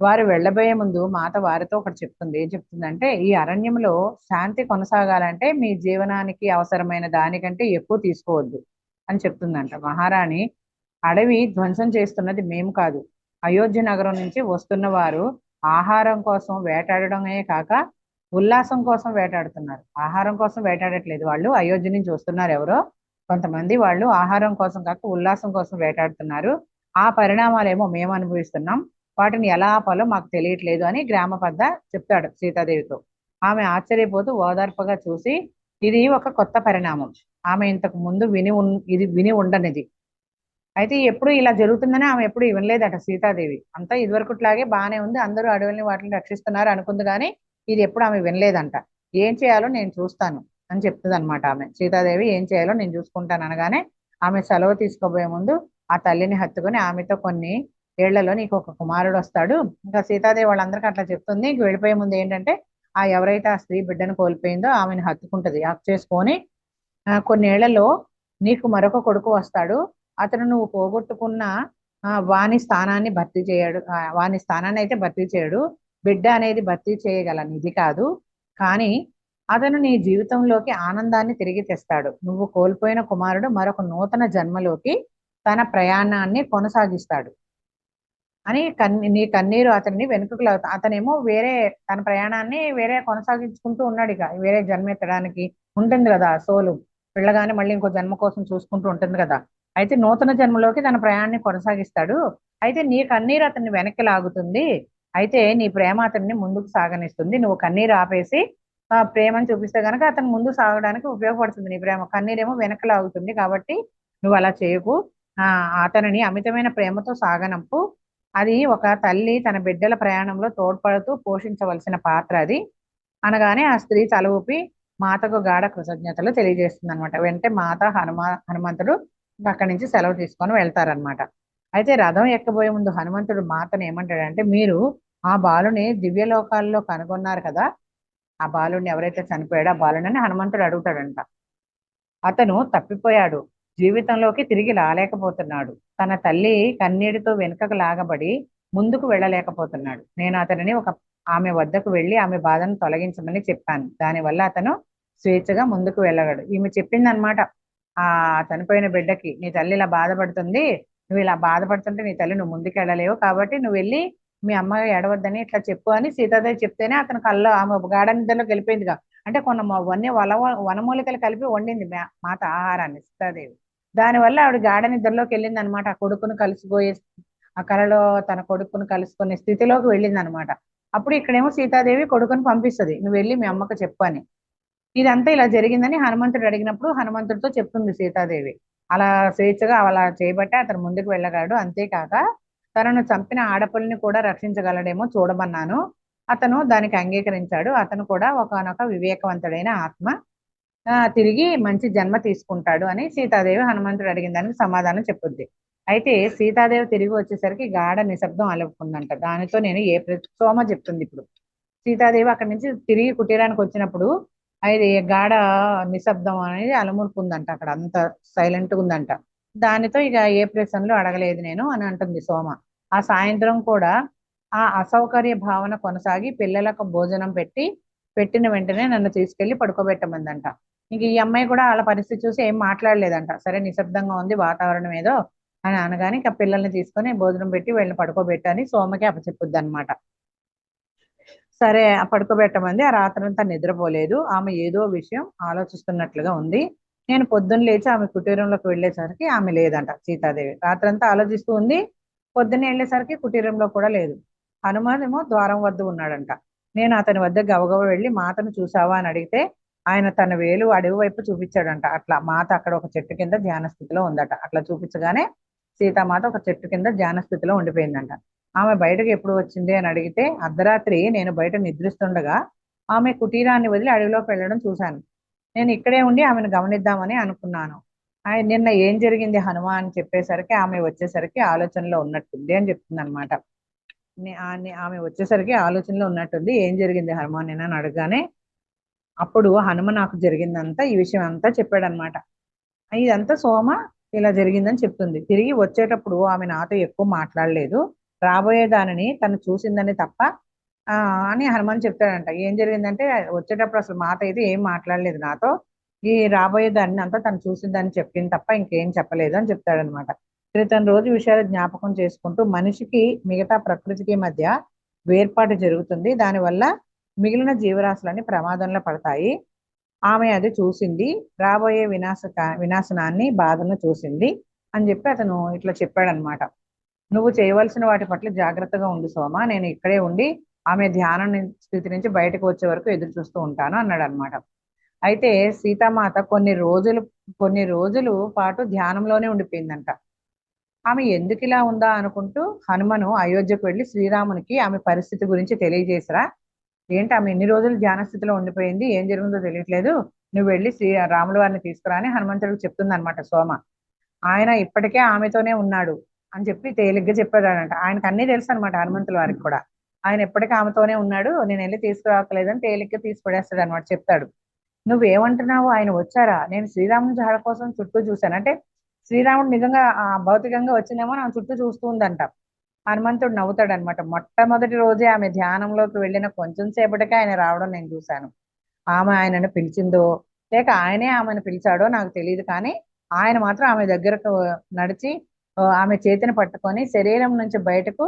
వారు వెళ్ళబోయే ముందు మాత వారితో ఒకటి చెప్తుంది. ఏం చెప్తుందంటే, ఈ అరణ్యంలో శాంతి కొనసాగాలంటే మీ జీవనానికి అవసరమైన దానికంటే ఎక్కువ తీసుకోవద్దు అని చెప్తుందంట. మహారాణి, అడవి ధ్వంసం చేస్తున్నది మేము కాదు, అయోధ్య నగరం నుంచి వస్తున్న వారు ఆహారం కోసం వేటాడడమే కాక ఉల్లాసం కోసం వేటాడుతున్నారు. ఆహారం కోసం వేటాడట్లేదు వాళ్ళు, అయోధ్య నుంచి వస్తున్నారు ఎవరో కొంతమంది, వాళ్ళు ఆహారం కోసం కాక ఉల్లాసం కోసం వేటాడుతున్నారు. ఆ పరిణామాలేమో మేము అనుభవిస్తున్నాం, వాటిని ఎలా ఆపాలో మాకు తెలియట్లేదు అని గ్రామ పెద్ద చెప్తాడు సీతాదేవితో. ఆమె ఆశ్చర్యపోతూ ఓదార్పుగా చూసి, ఇది ఒక కొత్త పరిణామం, ఆమె ఇంతకు ముందు ఇది విని ఉండనిది. అయితే ఎప్పుడు ఇలా జరుగుతుందని ఆమె ఎప్పుడు వినలేదట సీతాదేవి. అంతా ఇదివరకుట్లాగే బాగానే ఉంది, అందరూ అడవుల్ని వాటిని రక్షిస్తున్నారు అనుకుంది, కానీ ఇది ఎప్పుడు ఆమె వినలేదంట. ఏం చేయాలో నేను చూస్తాను అని చెప్తుంది అనమాట ఆమె. సీతాదేవి ఏం చేయాలో నేను చూసుకుంటాను అనగానే ఆమె సెలవు తీసుకోబోయే ముందు ఆ తల్లిని హత్తుకొని ఆమెతో, కొన్ని ఏళ్లలో నీకు ఒక కుమారుడు వస్తాడు. ఇంకా సీతాదేవి వాళ్ళందరికీ అట్లా చెప్తుంది. ఇంక వెళ్ళిపోయే ముందు ఏంటంటే, ఎవరైతే ఆ స్త్రీ బిడ్డను కోల్పోయిందో ఆమెను హత్తుకుంటది, హక్ చేసుకొని, కొన్ని ఏళ్లలో నీకు మరొక కొడుకు వస్తాడు, అతను నువ్వు పోగొట్టుకున్న వాని స్థానాన్ని భర్తీ చేయడు, వాని స్థానాన్ని అయితే భర్తీ చేయడు, బిడ్డ అనేది భర్తీ చేయగల నిధి కాదు, కానీ అతను నీ జీవితంలోకి ఆనందాన్ని తిరిగి తెస్తాడు. నువ్వు కోల్పోయిన కుమారుడు మరొక నూతన జన్మలోకి తన ప్రయాణాన్ని కొనసాగిస్తాడు అని నీ కన్నీరు అతన్ని వెనుకకు అతనేమో వేరే తన ప్రయాణాన్ని వేరే కొనసాగించుకుంటూ ఉన్నాడు. ఇక వేరే జన్మ ఎత్తడానికి ఉంటుంది కదా సోలు, పిల్లగానే మళ్ళీ ఇంకో జన్మ కోసం చూసుకుంటూ ఉంటుంది కదా. అయితే నూతన జన్మలోకి తన ప్రయాణాన్ని కొనసాగిస్తాడు. అయితే నీ కన్నీరు అతన్ని వెనక్కి లాగుతుంది, అయితే నీ ప్రేమ అతన్ని ముందుకు సాగనిస్తుంది. నువ్వు కన్నీరు ఆపేసి ప్రేమను చూపిస్తే గనక అతను ముందు సాగడానికి ఉపయోగపడుతుంది నీ ప్రేమ. కన్నీరేమో వెనక్కి లాగుతుంది, కాబట్టి నువ్వు అలా చేయకు. అతనిని అమితమైన ప్రేమతో సాగనంపు. అది ఒక తల్లి తన బిడ్డల ప్రయాణంలో తోడ్పడుతూ పోషించవలసిన పాత్ర అది అనగానే ఆ స్త్రీ తల ఊపి మాతకు గాఢ కృతజ్ఞతలు తెలియజేస్తుంది అనమాట. వెంటనే మాత హనుమంతుడు అక్కడి నుంచి సెలవు తీసుకొని వెళ్తారనమాట. అయితే రథం ఎక్కబోయే ముందు హనుమంతుడు మాతను ఏమంటాడంటే, మీరు ఆ బాలుని దివ్యలోకాల్లో కనుగొన్నారు కదా, ఆ బాలుడిని ఎవరైతే చనిపోయాడో ఆ బాలుని హనుమంతుడు అడుగుతాడంట. అతను తప్పిపోయాడు, జీవితంలోకి తిరిగి రాలేకపోతున్నాడు, తన తల్లి కన్నీటితో వెనుకకు లాగబడి ముందుకు వెళ్ళలేకపోతున్నాడు. నేను అతనిని ఆమె వద్దకు వెళ్ళి ఆమె బాధను తొలగించమని చెప్పాను, దానివల్ల అతను స్వేచ్ఛగా ముందుకు వెళ్ళగలడు. ఈమె చెప్పిందనమాట ఆ చనిపోయిన బిడ్డకి, నీ తల్లి ఇలా బాధపడుతుంది, నువ్వు ఇలా బాధపడుతుంటే నీ తల్లి నువ్వు ముందుకు వెళ్ళలేవు, కాబట్టి నువ్వు వెళ్ళి మీ అమ్మ ఏడవద్దని ఇట్లా చెప్పు అని సీతాదేవి చెప్తేనే అతను కల్లో ఆమె గాఢ నిద్రలోకి వెళ్ళిపోయిందిగా. అంటే వనమూలికలు కలిపి వండింది మాత ఆహారాన్ని సీతాదేవి. దానివల్ల ఆవిడ గాఢ నిద్రలోకి వెళ్ళింది అనమాట. ఆ కొడుకును కలిసిపోయే, ఆ కలలో తన కొడుకును కలుసుకునే స్థితిలోకి వెళ్ళింది అనమాట. అప్పుడు ఇక్కడేమో సీతాదేవి కొడుకుని పంపిస్తుంది, నువ్వు వెళ్ళి మీ అమ్మకు చెప్పు అని. ఇదంతా ఇలా జరిగిందని హనుమంతుడు అడిగినప్పుడు హనుమంతుడితో చెప్తుంది సీతాదేవి. అలా స్వేచ్ఛగా అలా చేయబట్టే అతను ముందుకు వెళ్ళగలడు, అంతేకాక తనను చంపిన ఆడపిల్లని కూడా రక్షించగలడేమో చూడమన్నాను. అతను దానికి అంగీకరించాడు. అతను కూడా ఒకనొక వివేకవంతుడైన ఆత్మ, తిరిగి మంచి జన్మ తీసుకుంటాడు అని సీతాదేవి హనుమంతుడు అడిగిన దానికి సమాధానం చెప్పుద్ది. అయితే సీతాదేవి తిరిగి వచ్చేసరికి గాఢ నిశ్శబ్దం అలుపుకుందంట. దానితో నేను సోమ చెప్తుంది. ఇప్పుడు సీతాదేవి అక్కడి నుంచి తిరిగి కుటీరానికి వచ్చినప్పుడు అది గాఢ నిశ్శబ్దం అనేది అలములుకుందంట, అక్కడ అంత సైలెంట్ గా ఉందంట. దానితో ఇక ఏ ప్రశ్నలు అడగలేదు నేను అని అంటుంది సోమ. ఆ సాయంత్రం కూడా ఆ అసౌకర్య భావన కొనసాగి పిల్లలకు భోజనం పెట్టిన వెంటనే నన్ను తీసుకెళ్లి పడుకోబెట్టమందంట. ఇంక ఈ అమ్మాయి కూడా వాళ్ళ పరిస్థితి చూసి ఏం మాట్లాడలేదంట. సరే నిశ్శబ్దంగా ఉంది వాతావరణం ఏదో అని అనగానే ఇక పిల్లల్ని తీసుకొని భోజనం పెట్టి వీళ్ళని పడుకోబెట్టని సోమకి అప్పచెప్పుద్ది అనమాట. సరే ఆ పడుకోబెట్టమంది. ఆ రాత్రంతా నిద్రపోలేదు. ఆమె ఏదో విషయం ఆలోచిస్తున్నట్లుగా ఉంది. నేను పొద్దున్న లేచి ఆమె కుటీరంలోకి వెళ్ళేసరికి ఆమె లేదంట, సీతాదేవి. రాత్రంతా ఆలోచిస్తూ ఉంది. పొద్దున్న వెళ్ళేసరికి కుటీరంలో కూడా లేదు. హనుమాన్ ఏమో ద్వారం వద్ద ఉన్నాడంట. నేను అతని వద్ద గబగబా వెళ్ళి మాతను చూసావా అని అడిగితే ఆయన తన వేలు అడవి వైపు చూపించాడంట. అట్లా మాత అక్కడ ఒక చెట్టు కింద ధ్యాన స్థితిలో ఉందట. అట్లా చూపించగానే సీతామాత ఒక చెట్టు కింద ధ్యాన స్థితిలో ఉండిపోయిందంట. ఆమె బయటకు ఎప్పుడు వచ్చింది అని అడిగితే అర్ధరాత్రి నేను బయట నిద్రిస్తుండగా ఆమె కుటీరాన్ని వదిలి అడవిలోకి వెళ్ళడం చూశాను. నేను ఇక్కడే ఉండి ఆమెను గమనిద్దామని అనుకున్నాను. ఆయన నిన్న ఏం జరిగింది హనుమ అని చెప్పేసరికి ఆమె వచ్చేసరికి ఆలోచనలో ఉన్నట్టుంది అని చెప్తుంది అనమాట. ఆమె వచ్చేసరికి ఆలోచనలో ఉన్నట్టుంది. ఏం జరిగింది హనుమాన్ నిన్న అని అడగగానే అప్పుడు హనుమ నాకు జరిగిందంతా ఈ విషయం అంతా చెప్పాడనమాట. ఇదంతా సోమ ఇలా జరిగిందని చెప్తుంది. తిరిగి వచ్చేటప్పుడు ఆమె నాతో ఎక్కువ మాట్లాడలేదు. రాబోయే దానిని తను చూసిందని తప్ప ఆ అని హనుమాన్ చెప్తాడంట. ఏం జరిగిందంటే వచ్చేటప్పుడు అసలు మాట అయితే ఏం మాట్లాడలేదు నాతో. ఈ రాబోయే దాన్ని అంతా తను చూసిందని చెప్పింది తప్ప ఇంకేం చెప్పలేదు అని చెప్తాడనమాట. క్రితం రోజు విషయాలు జ్ఞాపకం చేసుకుంటూ మనిషికి మిగతా ప్రకృతికి మధ్య వేర్పాటు జరుగుతుంది. దానివల్ల మిగిలిన జీవరాశులన్నీ ప్రమాదంలో పడతాయి. ఆమె అది చూసింది. రాబోయే వినాశనాన్ని బాధను చూసింది అని చెప్పి అతను ఇట్లా చెప్పాడనమాట. నువ్వు చేయవలసిన వాటి పట్ల జాగ్రత్తగా ఉండు సోమ. నేను ఇక్కడే ఉండి ఆమె స్థితి నుంచి బయటకు వచ్చే వరకు ఎదురు చూస్తూ ఉంటాను అన్నాడు అనమాట. అయితే సీతామాత కొన్ని రోజులు పాటు ధ్యానంలోనే ఉండిపోయిందంట. ఆమె ఎందుకు ఇలా ఉందా అనుకుంటూ హనుమను అయోధ్యకు వెళ్లి శ్రీరామునికి ఆమె పరిస్థితి గురించి తెలియజేసిరా. ఏంటి ఆమె ఎన్ని రోజులు ధ్యాన స్థితిలో ఉండిపోయింది, ఏం జరిగిందో తెలియట్లేదు, నువ్వు వెళ్ళి రాముల వారిని తీసుకురా అని హనుమంతుడికి చెప్తుంది అనమాట సోమ. ఆయన ఇప్పటికే ఆమెతోనే ఉన్నాడు అని చెప్పి తేలిగ్గా చెప్పాడంట. ఆయనకు అన్నీ తెలుసు అనమాట హనుమంతుల వారికి కూడా. ఆయన ఎప్పటికీ ఆమెతోనే ఉన్నాడు, నేను వెళ్ళి తీసుకురావట్లేదని తేలిగ్గా తీసిపడేస్తాడు అనమాట, చెప్తాడు. నువ్వేమంటున్నావు, ఆయన వచ్చారా, నేను శ్రీరాముని జాడ కోసం చుట్టూ చూశాను అంటే శ్రీరాముడు నిజంగా భౌతికంగా వచ్చిందేమో ఆమె చుట్టూ చూస్తూ ఉందంట. హనుమంతుడు నవ్వుతాడు అనమాట. మొట్టమొదటి రోజే ఆమె ధ్యానంలోకి వెళ్ళిన కొంచెం సేపటికే ఆయన రావడం నేను చూశాను. ఆమె ఆయనను పిలిచిందో లేక ఆయనే ఆమెను పిలిచాడో నాకు తెలియదు, కానీ ఆయన మాత్రం ఆమె దగ్గరకు నడిచి ఆమె చేతిని పట్టుకొని శరీరం నుంచి బయటకు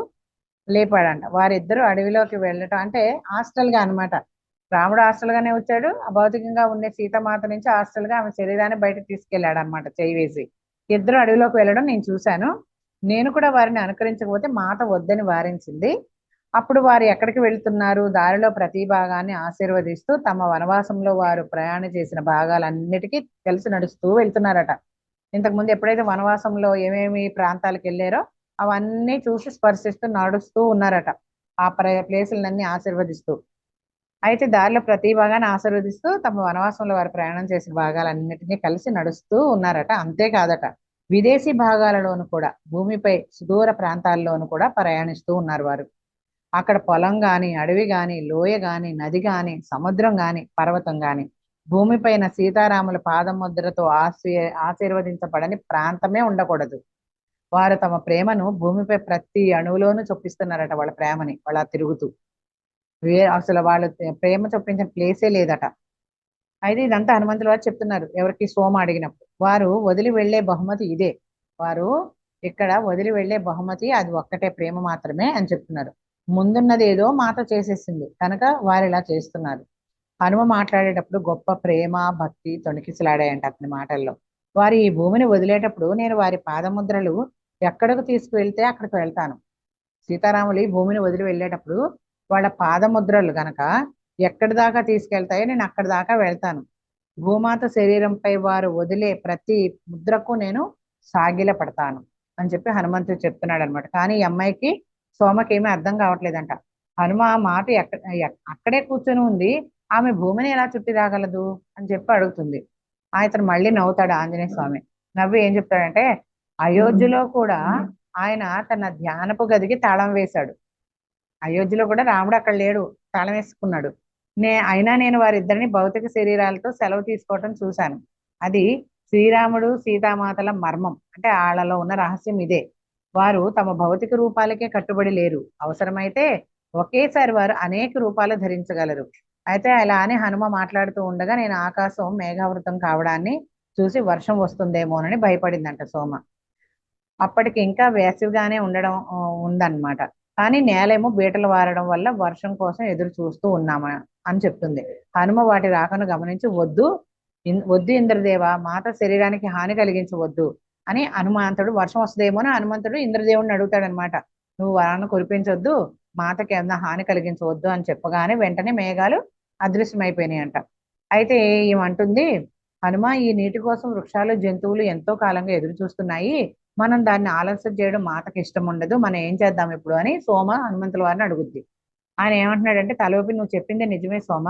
లేపాడంట. వారిద్దరూ అడవిలోకి వెళ్ళటం అంటే హాస్టల్ గా అనమాట. రాముడు హాస్టల్ గానే వచ్చాడు, భౌతికంగా ఉండే సీతామాత నుంచి హాస్టల్ గా ఆమె శరీరాన్ని బయటకు తీసుకెళ్లాడు అనమాట చేయి వేసి. ఇద్దరు అడవిలోకి వెళ్ళడం నేను చూశాను. నేను కూడా వారిని అనుకరించకపోతే మాత వద్దని వారించింది. అప్పుడు వారు ఎక్కడికి వెళ్తున్నారు, దారిలో ప్రతి భాగాన్ని ఆశీర్వదిస్తూ తమ వనవాసంలో వారు ప్రయాణం చేసిన భాగాలన్నిటికీ కలిసి నడుస్తూ వెళ్తున్నారట. ఇంతకుముందు ఎప్పుడైతే వనవాసంలో ఏమేమి ప్రాంతాలకు వెళ్ళారో అవన్నీ చూసి స్పర్శిస్తూ నడుస్తూ ఉన్నారట, ఆ ప్లేసులన్నీ ఆశీర్వదిస్తూ. అయితే దారిలో ప్రతి భాగాన్ని ఆశీర్వదిస్తూ తమ వనవాసంలో వారు ప్రయాణం చేసిన భాగాలన్నిటినీ కలిసి నడుస్తూ ఉన్నారట. అంతేకాదట, విదేశీ భాగాలలోను కూడా, భూమిపై సుదూర ప్రాంతాల్లోనూ కూడా ప్రయాణిస్తూ ఉన్నారు వారు. అక్కడ పొలం గాని, అడవి గాని, లోయ గాని, నది గాని, సముద్రం గాని, పర్వతం గాని, భూమిపైన సీతారాముల పాదముద్రతో ఆశీర్వదించబడని ప్రాంతమే ఉండకూడదు. వారు తమ ప్రేమను భూమిపై ప్రతి అణువులోనూ చొప్పిస్తున్నారట, వాళ్ళ ప్రేమని వాళ్ళ తిరుగుతూ. అసలు వాళ్ళు ప్రేమ చొప్పించిన ప్లేసే లేదట. అయితే ఇదంతా హనుమంతుల వారు చెప్తున్నారు ఎవరికి, సోమ అడిగినప్పుడు. వారు వదిలి వెళ్లే బహుమతి ఇదే, వారు ఇక్కడ వదిలి వెళ్లే బహుమతి అది ఒక్కటే, ప్రేమ మాత్రమే అని చెప్తున్నారు. ముందున్నది ఏదో మాత చేసేసింది కనుక వారు ఇలా చేస్తున్నారు. హనుమ మాట్లాడేటప్పుడు గొప్ప ప్రేమ భక్తి తొణికిసలాడాయంట అతని మాటల్లో. వారి ఈ భూమిని వదిలేటప్పుడు నేను వారి పాదముద్రలు ఎక్కడికి తీసుకువెళ్తే అక్కడికి వెళ్తాను. సీతారాములు ఈ భూమిని వదిలి వెళ్ళేటప్పుడు వాళ్ళ పాదముద్రలు గనక ఎక్కడి దాకా తీసుకెళ్తాయో నేను అక్కడి దాకా వెళ్తాను. భూమాత శరీరంపై వారు వదిలే ప్రతి ముద్రకు నేను సాగిల పడతాను అని చెప్పి హనుమంతుడు చెప్తున్నాడు అనమాట. కానీ ఈ అమ్మాయికి సోమకి ఏమీ అర్థం కావట్లేదంట. హనుమ ఆ మాట అక్కడే కూర్చొని ఉంది, ఆమె భూమిని ఎలా చుట్టి రాగలదు అని చెప్పి అడుగుతుంది. ఇతను మళ్ళీ నవ్వుతాడు ఆంజనేయ స్వామి. నవ్వి ఏం చెప్తాడంటే, అయోధ్యలో కూడా ఆయన తన ధ్యానపు గదికి తాళం వేశాడు. అయోధ్యలో కూడా రాముడు అక్కడ లేడు, తాళం వేసుకున్నాడు. అయినా నేను వారిద్దరిని భౌతిక శరీరాలతో సెలవు తీసుకోవటం చూశాను. అది శ్రీరాముడు సీతామాతల మర్మం. అంటే వాళ్ళలో ఉన్న రహస్యం ఇదే. వారు తమ భౌతిక రూపాలకే కట్టుబడి లేరు. అవసరమైతే ఒకేసారి వారు అనేక రూపాలు ధరించగలరు. అయితే అలా అని హనుమ మాట్లాడుతూ ఉండగా నేను ఆకాశం మేఘావృతం కావడాన్ని చూసి వర్షం వస్తుందేమోనని భయపడిందంట సోమ. అప్పటికి ఇంకా వేసవిగానే ఉండడం ఉందన్నమాట. కానీ నేలేమో బీటలు వారడం వల్ల వర్షం కోసం ఎదురు చూస్తూ ఉన్నామా అని చెప్తుంది. హనుమ వాటి రాకను గమనించి వద్దు ఇంద్రదేవ, మాత శరీరానికి హాని కలిగించవద్దు అని హనుమంతుడు, వర్షం వస్తుందేమో అని హనుమంతుడు ఇంద్రదేవుడిని అడుగుతాడనమాట. నువ్వు వాన కురిపించొద్దు, మాతకి ఏమన్నా హాని కలిగించవద్దు అని చెప్పగానే వెంటనే మేఘాలు అదృశ్యమైపోయినాయి అంట. అయితే ఏమంటుంది, హనుమ ఈ నీటి కోసం వృక్షాలు జంతువులు ఎంతో కాలంగా ఎదురు చూస్తున్నాయి. మనం దాన్ని ఆలస్యం చేయడం మాతకి ఇష్టం ఉండదు. మనం ఏం చేద్దాం ఇప్పుడు అని సోమ హనుమంతుల వారిని అడుగుద్ది. ఆయన ఏమంటున్నాడంటే, తలవపి నువ్వు చెప్పింది నిజమే సోమ.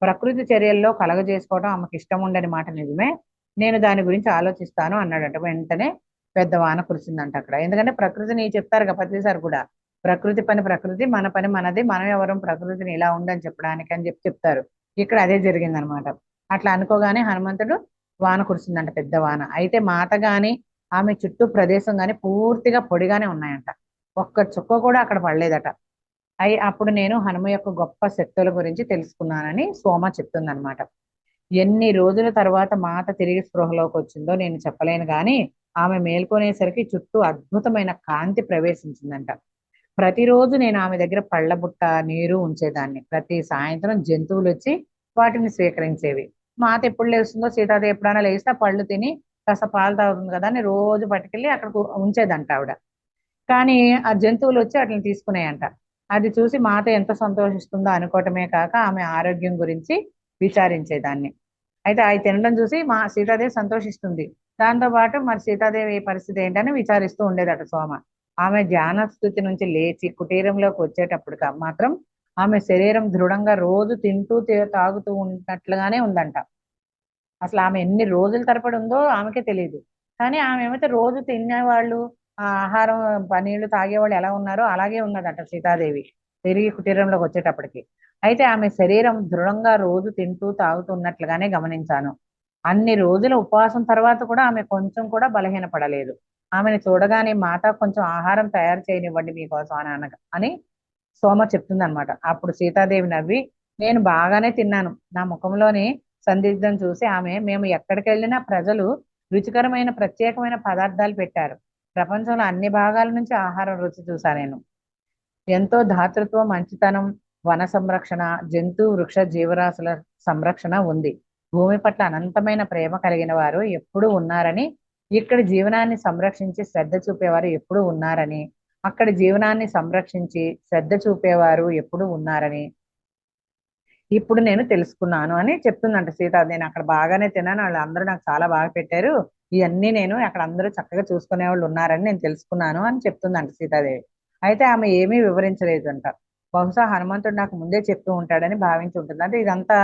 ప్రకృతి చర్యల్లో కలగజేసుకోవడం ఆమెకి ఇష్టం ఉండని మాట నిజమే. నేను దాని గురించి ఆలోచిస్తాను అన్నాడంట. వెంటనే పెద్ద వాన కురిసిందంట అక్కడ. ఎందుకంటే ప్రకృతిని చెప్తారు కదా ప్రతిసారి కూడా, ప్రకృతి పని ప్రకృతి, మన పని మనది, మనం ఎవరం ప్రకృతిని ఇలా ఉండని చెప్పడానికి అని చెప్పి చెప్తారు. ఇక్కడ అదే జరిగిందనమాట. అట్లా అనుకోగానే హనుమంతుడు వాన కురిసిందంట, పెద్ద వాన. అయితే మాత గాని ఆమె చుట్టూ ప్రదేశం గాని పూర్తిగా పొడిగానే ఉన్నాయంట. ఒక్క చుక్క కూడా అక్కడ పడలేదట. అప్పుడు నేను హనుమ యొక్క గొప్ప శక్తుల గురించి తెలుసుకున్నానని సోమ చెప్తుందనమాట. ఎన్ని రోజుల తర్వాత మాత తిరిగి స్పృహలోకి వచ్చిందో నేను చెప్పలేను గాని ఆమె మేల్కొనేసరికి చుట్టూ అద్భుతమైన కాంతి ప్రవేశించిందంట. ప్రతిరోజు నేను ఆమె దగ్గర పళ్ళ బుట్ట నీరు ఉంచేదాన్ని. ప్రతి సాయంత్రం జంతువులు వచ్చి వాటిని స్వీకరించేవి. మాత ఎప్పుడు లేస్తుందో, సీతాదేవి ఎప్పుడైనా లేస్తే ఆ పళ్ళు తిని కాస్త పాలు తాగుతుంది కదా అని రోజు పట్టుకెళ్ళి అక్కడ ఉంచేదంట ఆవిడ. కానీ ఆ జంతువులు వచ్చి వాటిని తీసుకున్నాయంట. అది చూసి మాత ఎంత సంతోషిస్తుందో అనుకోవటమే కాక ఆమె ఆరోగ్యం గురించి విచారించేదాన్ని. అయితే అవి తినడం చూసి మా సీతాదేవి సంతోషిస్తుంది. దాంతో పాటు మరి సీతాదేవి పరిస్థితి ఏంటని విచారిస్తూ ఉండేదట సోమ. ఆమె ధ్యాన స్థితి నుంచి లేచి కుటీరంలోకి వచ్చేటప్పుడు మాత్రం ఆమె శరీరం దృఢంగా రోజు తింటూ తాగుతూ ఉన్నట్లుగానే ఉందంట. అసలు ఆమె ఎన్ని రోజుల తరబడి ఉందో ఆమెకే తెలియదు. కానీ ఆమె ఏమైతే రోజు తినేవాళ్ళు, ఆ ఆహారం పనీళ్లు తాగేవాళ్ళు ఎలా ఉన్నారో అలాగే ఉన్నదట సీతాదేవి తిరిగి కుటీరంలోకి వచ్చేటప్పటికి. అయితే ఆమె శరీరం దృఢంగా రోజు తింటూ తాగుతున్నట్లుగానే గమనించాను. అన్ని రోజుల ఉపవాసం తర్వాత కూడా ఆమె కొంచెం కూడా బలహీనపడలేదు. ఆమెను చూడగానే మాత కొంచెం ఆహారం తయారు చేయనివ్వండి మీకోసం అని సోమ చెప్తుంది అనమాట. అప్పుడు సీతాదేవి నవ్వి, నేను బాగానే తిన్నాను. నా ముఖంలోని సందిగ్ధం చూసి ఆమె, మేము ఎక్కడికి వెళ్ళినా ప్రజలు రుచికరమైన ప్రత్యేకమైన పదార్థాలు పెట్టారు. ప్రపంచంలో అన్ని భాగాల నుంచి ఆహారం రుచి చూసా నేను. ఎంతో ధాతృత్వం, మంచితనం, వన సంరక్షణ, జంతు వృక్ష జీవరాశుల సంరక్షణ ఉంది. భూమి పట్ల అనంతమైన ప్రేమ కలిగిన వారు ఎప్పుడూ ఉన్నారని, ఇక్కడ జీవనాన్ని సంరక్షించి శ్రద్ధ చూపేవారు ఎప్పుడూ ఉన్నారని, అక్కడ జీవనాన్ని సంరక్షించి శ్రద్ధ చూపేవారు ఎప్పుడూ ఉన్నారని ఇప్పుడు నేను తెలుసుకున్నాను అని చెప్తుందంట సీత. నేను అక్కడ బాగానే తిన్నాను, వాళ్ళు అందరూ నాకు చాలా బాగా పెట్టారు, ఇవన్నీ నేను అక్కడ అందరూ చక్కగా చూసుకునే వాళ్ళు ఉన్నారని నేను తెలుసుకున్నాను అని చెప్తుందంట సీతాదేవి. అయితే ఆమె ఏమీ వివరించలేదు అంట. బహుశా హనుమంతుడు నాకు ముందే చెప్తూ ఉంటాడని భావించి ఉంటుంది. అంటే ఇదంతా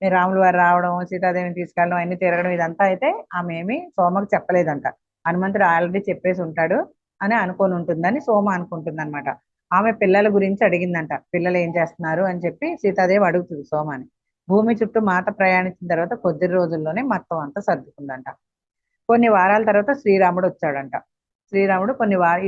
రాములు వారు రావడం, సీతాదేవిని తీసుకెళ్ళడం, అన్ని తిరగడం ఇదంతా అయితే ఆమె ఏమి సోమకు చెప్పలేదంట. హనుమంతుడు ఆల్రెడీ చెప్పేసి ఉంటాడు అని అనుకొని ఉంటుందని సోమ అనుకుంటుంది అనమాట. ఆమె పిల్లల గురించి అడిగిందంట. పిల్లలు ఏం చేస్తున్నారు అని చెప్పి సీతాదేవి అడుగుతుంది సోమని. భూమి చుట్టూ మాత ప్రయాణించిన తర్వాత కొద్ది రోజుల్లోనే మొత్తం అంతా సర్దుకుందంట. కొన్ని వారాల తర్వాత శ్రీరాముడు వచ్చాడంట. శ్రీరాముడు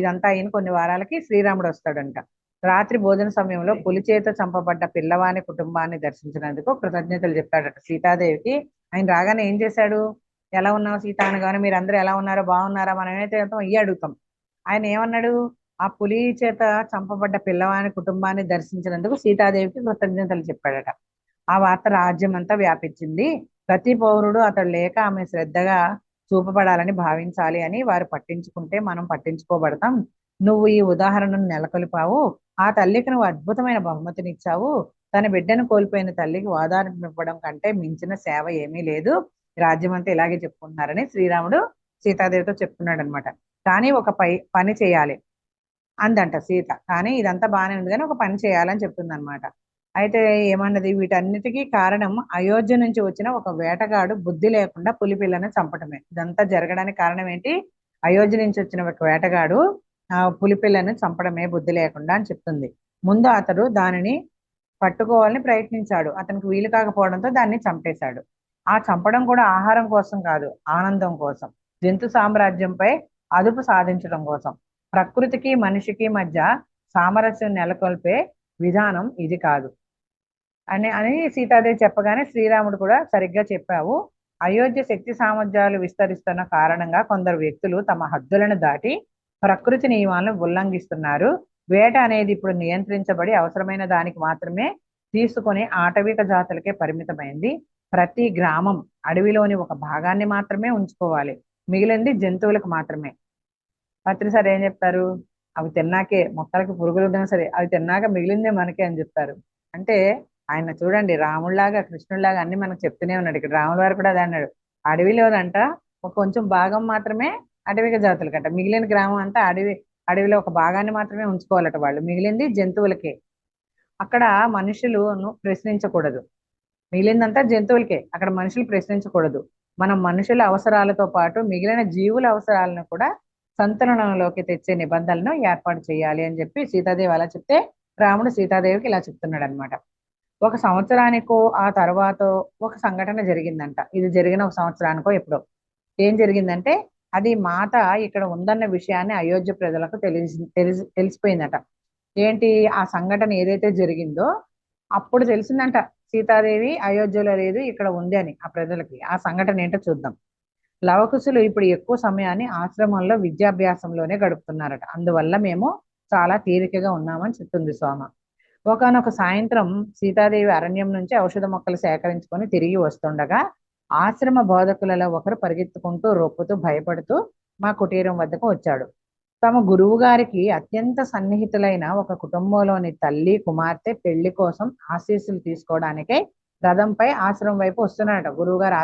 ఇదంతా అయిన కొన్ని వారాలకి శ్రీరాముడు వస్తాడంట. రాత్రి భోజన సమయంలో పులి చేత చంపబడ్డ పిల్లవాని కుటుంబాన్ని దర్శించినందుకు కృతజ్ఞతలు చెప్పాడట సీతాదేవికి. ఆయన రాగానే ఏం చేశాడు, ఎలా ఉన్నావు సీత అనగానే, మీరు అందరూ ఎలా ఉన్నారో, బాగున్నారా, మనం ఏమైతే అయ్యి అడుగుతాం. ఆయన ఏమన్నాడు, ఆ పులి చేత చంపబడ్డ పిల్లవాని కుటుంబాన్ని దర్శించినందుకు సీతాదేవికి కృతజ్ఞతలు చెప్పాడట. ఆ వార్త రాజ్యం అంతా వ్యాపించింది. ప్రతి పౌరుడు అతడు లేక ఆమె శ్రద్ధగా చూపబడాలని భావించాలి అని వారు పట్టించుకుంటే మనం పట్టించుకోబడతాం. నువ్వు ఈ ఉదాహరణను నెలకొల్పావు. ఆ తల్లికి నువ్వు అద్భుతమైన బహుమతినిచ్చావు. తన బిడ్డను కోల్పోయిన తల్లికి ఓదార్పివ్వడం కంటే మించిన సేవ ఏమీ లేదు. రాజ్యం అంతా ఇలాగే చెప్పుకుంటున్నారని శ్రీరాముడు సీతాదేవితో చెప్తున్నాడు అనమాట. కానీ ఒక పని చేయాలి అందంట సీత. కానీ ఇదంతా బాగానే ఉంది కానీ ఒక పని చేయాలని చెప్తుంది అనమాట. అయితే ఏమన్నది, వీటన్నిటికీ కారణం అయోధ్య నుంచి వచ్చిన ఒక వేటగాడు బుద్ధి లేకుండా పులిపిల్లను చంపటమే. ఇదంతా జరగడానికి కారణం ఏంటి, అయోధ్య నుంచి వచ్చిన ఒక వేటగాడు పులిపిల్లను చంపడమే బుద్ధి లేకుండా అని చెప్తుంది. ముందు అతడు దానిని పట్టుకోవాలని ప్రయత్నించాడు. అతనికి వీలు కాకపోవడంతో దాన్ని చంపేశాడు. ఆ చంపడం కూడా ఆహారం కోసం కాదు, ఆనందం కోసం, జంతు సామ్రాజ్యంపై అదుపు సాధించడం కోసం. ప్రకృతికి మనిషికి మధ్య సామరస్యం నెలకొల్పే విధానం ఇది కాదు అని అని సీతాదేవి చెప్పగానే శ్రీరాముడు కూడా సరిగ్గా చెప్పావు. అయోధ్య శక్తి సామర్థ్యాలు విస్తరిస్తున్న కారణంగా కొందరు వ్యక్తులు తమ హద్దులను దాటి ప్రకృతి నియమాలను ఉల్లంఘిస్తున్నారు. వేట అనేది ఇప్పుడు నియంత్రించబడి అవసరమైన దానికి మాత్రమే తీసుకొని ఆటవిక జాతులకే పరిమితమైంది. ప్రతి గ్రామం అడవిలోని ఒక భాగాన్ని మాత్రమే ఉంచుకోవాలి, మిగిలింది జంతువులకు మాత్రమే. పత్రి సార్ ఏం చెప్తారు? అవి తిన్నాకే, మొక్కలకి పురుగులు ఉన్నా సరే అవి తిన్నాక మిగిలిందే మనకే అని చెప్తారు. అంటే ఆయన చూడండి, రాముళ్లాగా కృష్ణుడిలాగా అన్ని మనకు చెప్తూనే ఉన్నాడు. ఇక్కడ రాముల వారు కూడా అదే అన్నాడు. అడవిలోనంట ఒక కొంచెం భాగం మాత్రమే అటవిక జాతులకంట, మిగిలిన గ్రామం అంతా అడవిలో ఒక భాగాన్ని మాత్రమే ఉంచుకోవాలట వాళ్ళు, మిగిలింది జంతువులకే. అక్కడ మనుషులను ప్రశ్నించకూడదు, మిగిలిందంతా జంతువులకే, అక్కడ మనుషులు ప్రశ్నించకూడదు. మనం మనుషుల అవసరాలతో పాటు మిగిలిన జీవుల అవసరాలను కూడా సంతులనంలోకి తెచ్చే నిబంధనలను ఏర్పాటు చేయాలి అని చెప్పి సీతాదేవి అలా చెప్తే రాముడు సీతాదేవికి ఇలా చెప్తున్నాడు అనమాట. ఒక సంవత్సరానికో ఆ తర్వాత ఒక సంఘటన జరిగిందంట. ఇది జరిగిన ఒక సంవత్సరానికో ఎప్పుడో ఏం జరిగిందంటే, అది మాత ఇక్కడ ఉందన్న విషయాన్ని అయోధ్య ప్రజలకు తెలిసిపోయిందట. ఏంటి ఆ సంఘటన ఏదైతే జరిగిందో అప్పుడు తెలిసిందంట, సీతాదేవి అయోధ్యలో లేదు ఇక్కడ ఉంది అని ఆ ప్రజలకి. ఆ సంఘటన ఏంటో చూద్దాం. లవకుశులు ఇప్పుడు ఎక్కువ సమయాన్ని ఆశ్రమంలో విద్యాభ్యాసంలోనే గడుపుతున్నారట. అందువల్ల మేము చాలా తీరికగా ఉన్నామని చెప్తుంది సోమ. ఒకానొక సాయంత్రం సీతాదేవి అరణ్యం నుంచి ఔషధ మొక్కలు సేకరించుకొని తిరిగి వస్తుండగా ఆశ్రమ బోధకులలో ఒకరు పరిగెత్తుకుంటూ రొప్పుతూ భయపడుతూ మా కుటీరం వద్దకు వచ్చాడు. తమ గురువు గారికి అత్యంత సన్నిహితులైన ఒక కుటుంబంలోని తల్లి కుమార్తె పెళ్లి కోసం ఆశీస్సులు తీసుకోవడానికై రథంపై ఆశ్రమం వైపు వస్తున్నాడట. గురువు గారు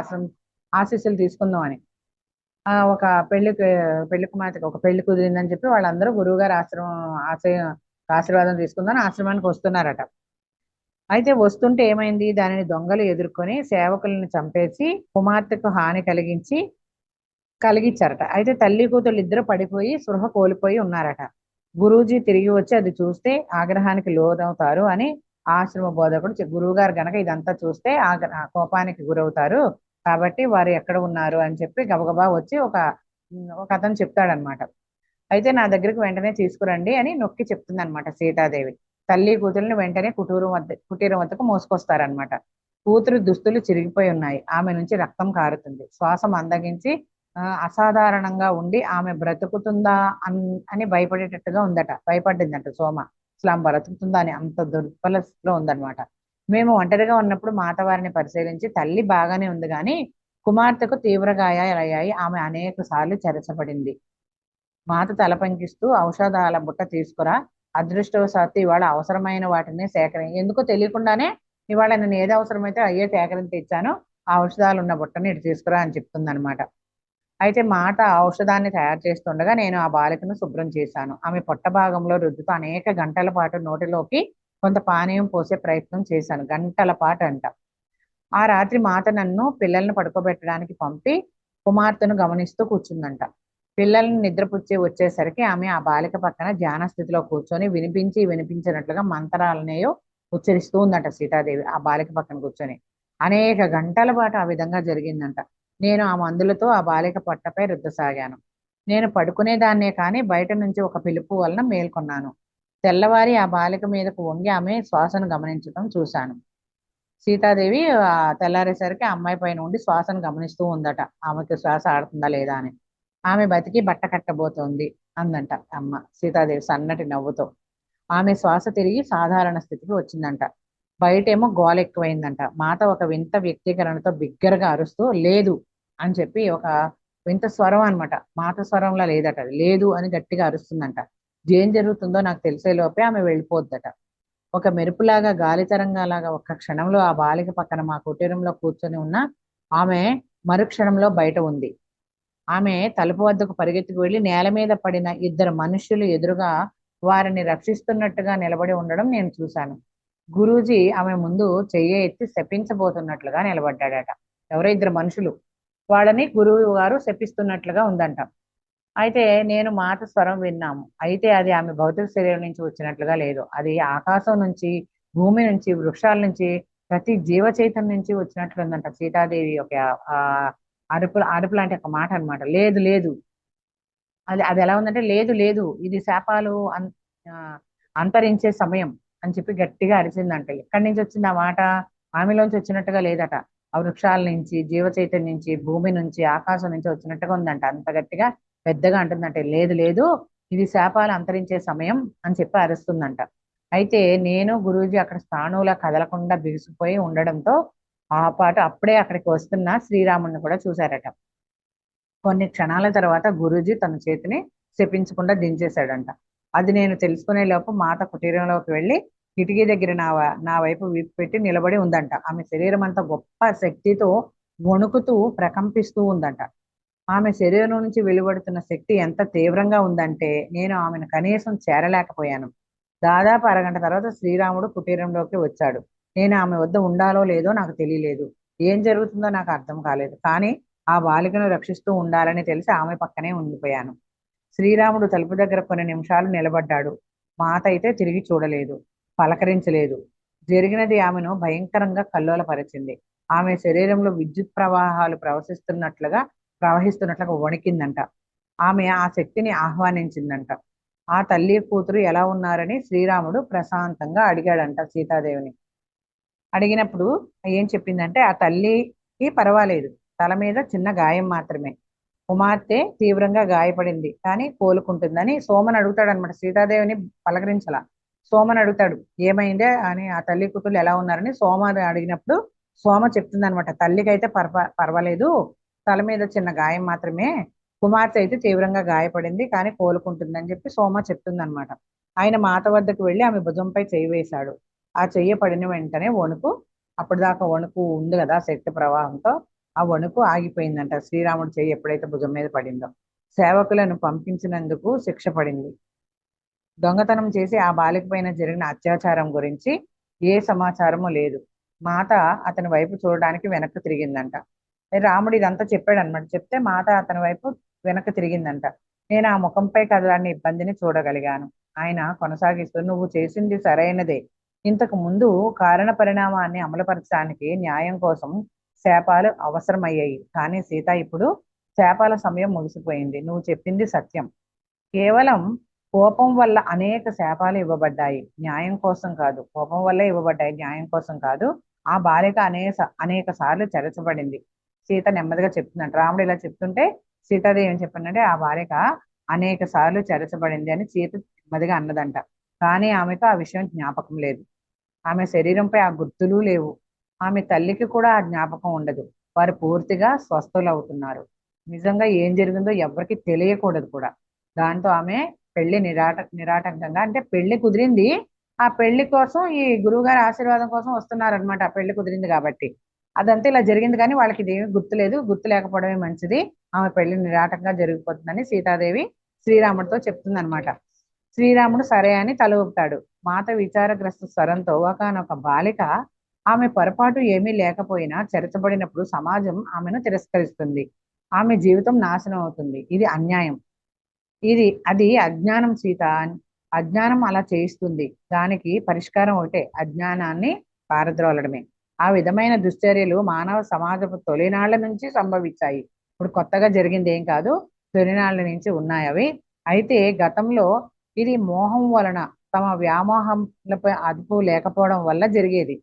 ఆశీస్సులు తీసుకుందాం అని. ఒక పెళ్లి కుమార్తెకి ఒక పెళ్లి కుదిరిందని చెప్పి వాళ్ళందరూ గురువు గారు ఆశీర్వాదం తీసుకుందని ఆశ్రమానికి వస్తున్నారట. అయితే వస్తుంటే ఏమైంది, దానిని దొంగలు ఎదుర్కొని సేవకులను చంపేసి కుమార్తెకు హాని కలిగించారట. అయితే తల్లి కూతురు ఇద్దరు పడిపోయి స్పృహ కోల్పోయి ఉన్నారట. గురూజీ తిరిగి వచ్చి అది చూస్తే ఆగ్రహానికి లోనవుతారు అని ఆశ్రమ బోధకుడు గురువు గారు గనక ఇదంతా చూస్తే కోపానికి గురవుతారు, కాబట్టి వారు ఎక్కడ ఉన్నారు అని చెప్పి గబగబా వచ్చి ఒక అతను చెప్తాడనమాట. అయితే నా దగ్గరికి వెంటనే తీసుకురండి అని నొక్కి చెప్తుంది అనమాట సీతాదేవి. తల్లి కూతుర్ని వెంటనే కుటీరం వద్దకు మోసుకొస్తారనమాట. కూతురు దుస్తులు చిరిగిపోయి ఉన్నాయి, ఆమె నుంచి రక్తం కారుతుంది, శ్వాస మందగించి అసాధారణంగా ఉండి ఆమె బ్రతుకుతుందా అని భయపడేటట్టుగా ఉందట. భయపడిందట సోమ. అసలు ఆమె బ్రతుకుతుందా అని అంత దుర్బలస్థితిలో ఉందన్నమాట. మేము ఒంటరిగా ఉన్నప్పుడు మాతవారిని పరిశీలించి తల్లి బాగానే ఉంది కానీ కుమార్తెకు తీవ్ర గాయాలయ్యాయి, ఆమె అనేక సార్లు చెరచబడింది. మాత తల పంకిస్తూ ఔషధాల బుట్ట తీసుకురా, అదృష్టవశాత్తు ఇవాళ అవసరమైన వాటిని ఎందుకో తెలియకుండానే ఇవాళ నేను ఏది అవసరమైతే అయ్యే సేకరించి తెచ్చాను, ఆ ఔషధాలు ఉన్న బుట్టని ఇటు తీసుకురా అని చెప్తుంది అనమాట. అయితే మాత ఔషధాన్ని తయారు చేస్తుండగా నేను ఆ బాలికను శుభ్రం చేశాను. ఆమె పొట్ట భాగంలో రుద్దుతూ అనేక గంటల పాటు నోటిలోకి కొంత పానీయం పోసే ప్రయత్నం చేశాను. గంటల పాటు అంట. ఆ రాత్రి మాత నన్ను పిల్లల్ని పడుకోబెట్టడానికి పంపి కుమార్తెను గమనిస్తూ కూర్చుందంట. పిల్లల్ని నిద్రపుచ్చి వచ్చేసరికి ఆమె ఆ బాలిక పక్కన ధ్యాన స్థితిలో కూర్చొని వినిపించినట్లుగా మంత్రాలనేయో ఉచ్చరిస్తూ ఉందంట సీతాదేవి ఆ బాలిక పక్కన కూర్చొని. అనేక గంటల పాటు ఆ విధంగా జరిగిందంట. నేను ఆ మందులతో ఆ బాలిక పొట్టపై రుద్దసాగాను. నేను పడుకునేదాన్నే కానీ బయట నుంచి ఒక పిలుపు వలన మేల్కొన్నాను. తెల్లవారి ఆ బాలిక మీదకు వంగి ఆమె శ్వాసను గమనించడం చూశాను. సీతాదేవి తెల్లారేసరికి ఆ అమ్మాయి పైన ఉండి శ్వాసను గమనిస్తూ ఉందట, ఆమెకి శ్వాస ఆడుతుందా లేదా అని. ఆమె బతికి బట్ట కట్టబోతోంది అందంట అమ్మ సీతాదేవి సన్నటి నవ్వుతో. ఆమె శ్వాస తిరిగి సాధారణ స్థితికి వచ్చిందంట. బయటేమో గోల ఎక్కువైందంట. మాత ఒక వింత వ్యక్తీకరణతో బిగ్గరగా అరుస్తూ లేదు అని చెప్పి ఒక వింత స్వరం అనమాట, మాత స్వరంలా లేదట, లేదు అని గట్టిగా అరుస్తుందంట. ఏం జరుగుతుందో నాకు తెలిసే లోపే ఆమె వెళ్ళిపోద్దట. ఒక మెరుపులాగా గాలి తరంగాలాగా ఒక్క క్షణంలో ఆ బాలిక పక్కన మా కుటీరంలో కూర్చొని ఉన్న ఆమె మరుక్షణంలో బయట ఉంది. ఆమె తలుపు వద్దకు పరిగెత్తుకు వెళ్ళి నేల మీద పడిన ఇద్దరు మనుష్యులు ఎదురుగా వారిని రక్షిస్తున్నట్టుగా నిలబడి ఉండడం నేను చూశాను. గురూజీ ఆమె ముందు చెయ్యి ఎత్తి శపించబోతున్నట్లుగా నిలబడ్డాడట. ఎవరో ఇద్దరు మనుషులు, వాళ్ళని గురువు గారు శపిస్తున్నట్లుగా ఉందంట. అయితే నేను మాట స్వరం విన్నాము. అయితే అది ఆమె భౌతిక శరీరం నుంచి వచ్చినట్లుగా లేదు, అది ఆకాశం నుంచి భూమి నుంచి, వృక్షాల నుంచి, ప్రతి జీవ చైతన్యం నుంచి వచ్చినట్లుందంట సీతాదేవి ఒక ఆ అరుపు లాంటి ఒక మాట అన్నమాట. లేదు లేదు, అది అది ఎలా ఉందంటే, లేదు లేదు, ఇది శాపాలు ఆ, అంతరించే సమయం అని చెప్పి గట్టిగా అరిచిందంట. ఎక్కడి నుంచి వచ్చింది ఆ మాట? ఆమెలోంచి వచ్చినట్టుగా లేదట. ఆ వృక్షాల నుంచి, జీవ చైతన్యం నుంచి, భూమి నుంచి, ఆకాశం నుంచి వచ్చినట్టుగా ఉందంట. అంత గట్టిగా పెద్దగా అంటుందంటే, లేదు లేదు, ఇది శాపాలు అంతరించే సమయం అని చెప్పి అరుస్తుందంట. అయితే నేను గురూజీ అక్కడ స్థాణువులా కదలకుండా బిగుసిపోయి ఉండడంతో ఆ పాట అప్పుడే అక్కడికి వస్తున్న శ్రీరాముడిని కూడా చూశారట. కొన్ని క్షణాల తర్వాత గురూజీ తన చేతిని శపించకుండా దించేశాడంట. అది నేను తెలుసుకునే లోపు మాత కుటీరంలోకి వెళ్ళి కిటికీ దగ్గర నా వైపు వీపు పెట్టి నిలబడి ఉందంట. ఆమె శరీరం అంతా గొప్ప శక్తితో వణుకుతూ ప్రకంపిస్తూ ఉందంట. ఆమె శరీరం నుంచి వెలువడుతున్న శక్తి ఎంత తీవ్రంగా ఉందంటే నేను ఆమెను కనీసం చేరలేకపోయాను. దాదాపు అరగంట తర్వాత శ్రీరాముడు కుటీరంలోకి వచ్చాడు. నేను ఆమె వద్ద ఉండాలో లేదో నాకు తెలియలేదు. ఏం జరుగుతుందో నాకు అర్థం కాలేదు. కానీ ఆ బాలికను రక్షిస్తూ ఉండాలని తెలిసి ఆమె పక్కనే ఉండిపోయాను. శ్రీరాముడు తలుపు దగ్గర కొన్ని నిమిషాలు నిలబడ్డాడు. మాత అయితే తిరిగి చూడలేదు, పలకరించలేదు. జరిగినది ఆమెను భయంకరంగా కల్లోలపరిచింది. ఆమె శరీరంలో విద్యుత్ ప్రవాహాలు ప్రవహిస్తున్నట్లుగా వణికిందంట. ఆమె ఆ శక్తిని ఆహ్వానించిందంట. ఆ తల్లి కూతురు ఎలా ఉన్నారని శ్రీరాముడు ప్రశాంతంగా అడిగాడంట సీతాదేవిని. అడిగినప్పుడు ఏం చెప్పిందంటే, ఆ తల్లికి పర్వాలేదు, తల మీద చిన్న గాయం మాత్రమే. కుమార్తె తీవ్రంగా గాయపడింది కానీ కోలుకుంటుందని సోమని అడుగుతాడు అనమాట. సీతాదేవిని పలకరించాల. సోమని అడుగుతాడు, ఏమైందే అని, ఆ తల్లి కూతురు ఎలా ఉన్నారని సోమని అడిగినప్పుడు సోమ చెప్తుంది అనమాట. తల్లికి అయితే పర్వాలేదు, తల మీద చిన్న గాయం మాత్రమే, కుమార్తె అయితే తీవ్రంగా గాయపడింది కానీ కోలుకుంటుందని చెప్పి సోమ చెప్తుంది అనమాట. ఆయన మాత వద్దకు వెళ్ళి ఆమె భుజంపై చేయి వేశాడు. ఆ చెయ్యి పడిన వెంటనే వణుకు, అప్పటిదాకా వణుకు ఉంది కదా శక్తి ప్రవాహంతో, ఆ వణుకు ఆగిపోయిందంట. శ్రీరాముడు చెయ్యి ఎప్పుడైతే భుజం మీద పడిందో సేవకులను పంపించినందుకు శిక్ష పడింది. దొంగతనం చేసి ఆ బాలిక పైన జరిగిన అత్యాచారం గురించి ఏ సమాచారము లేదు. మాత అతని వైపు చూడడానికి వెనక్కి తిరిగిందంట. రాముడు ఇదంతా చెప్పాడు అనమాట. చెప్తే మాత అతని వైపు వెనక్కి తిరిగిందంట. నేను ఆ ముఖంపై కదలాన్ని ఇబ్బందిని చూడగలిగాను. ఆయన కొనసాగిస్తూ, నువ్వు చేసింది సరైనదే. ఇంతకు ముందు కారణ పరిణామాన్ని అమలుపరచడానికి న్యాయం కోసం శాపాలు అవసరమయ్యాయి. కానీ సీత, ఇప్పుడు శాపాల సమయం ముగిసిపోయింది. నువ్వు చెప్పింది సత్యం. కేవలం కోపం వల్ల అనేక శాపాలు ఇవ్వబడ్డాయి, న్యాయం కోసం కాదు. కోపం వల్లే ఇవ్వబడ్డాయి, న్యాయం కోసం కాదు. ఆ బాలిక అనేక సార్లు చెరచబడింది. సీత నెమ్మదిగా చెప్తుందంట. రాముడు ఇలా చెప్తుంటే సీతాదేవి ఏం చెప్పిందంటే, ఆ బాలిక అనేక సార్లు చెరచబడింది అని సీత నెమ్మదిగా అన్నదంట. కానీ ఆమెకు ఆ విషయం జ్ఞాపకం లేదు. ఆమె శరీరంపై ఆ గుర్తులు లేవు. ఆమె తల్లికి కూడా ఆ జ్ఞాపకం ఉండదు. వారు పూర్తిగా స్వస్థులు అవుతున్నారు. నిజంగా ఏం జరిగిందో ఎవరికి తెలియకూడదు కూడా. దాంతో ఆమె పెళ్లి నిరాటంకంగా, అంటే పెళ్లి కుదిరింది, ఆ పెళ్లి కోసం ఈ గురువుగారి ఆశీర్వాదం కోసం వస్తున్నారనమాట. ఆ పెళ్లి కుదిరింది కాబట్టి అదంతా ఇలా జరిగింది. కానీ వాళ్ళకి ఇదేమీ గుర్తులేదు. గుర్తు లేకపోవడమే మంచిది. ఆమె పెళ్లి నిరాటంగా జరిగిపోతుందని సీతాదేవి శ్రీరాముడితో చెప్తుందనమాట. శ్రీరాముడు సరే అని తల ఊపుతాడు. మాత విచారగ్రస్త స్వరంతో, ఒకానొక బాలిక ఆమె పొరపాటు ఏమీ లేకపోయినా చెరచబడినప్పుడు సమాజం ఆమెను తిరస్కరిస్తుంది. ఆమె జీవితం నాశనం అవుతుంది. ఇది అన్యాయం. అది అజ్ఞానం సీత. అజ్ఞానం అలా చేయిస్తుంది. దానికి పరిష్కారం ఒకటే, అజ్ఞానాన్ని పారద్రోలడమే. ఆ విధమైన దుశ్చర్యలు మానవ సమాజపు తొలినాళ్ల నుంచి సంభవించాయి. ఇప్పుడు కొత్తగా జరిగింది ఏం కాదు, తొలినాళ్ల నుంచి ఉన్నాయి అవి. అయితే గతంలో ఇది మోహం వలన, తమ వ్యామోహంలపై అదుపు లేకపోవడం వల్ల జరిగేది.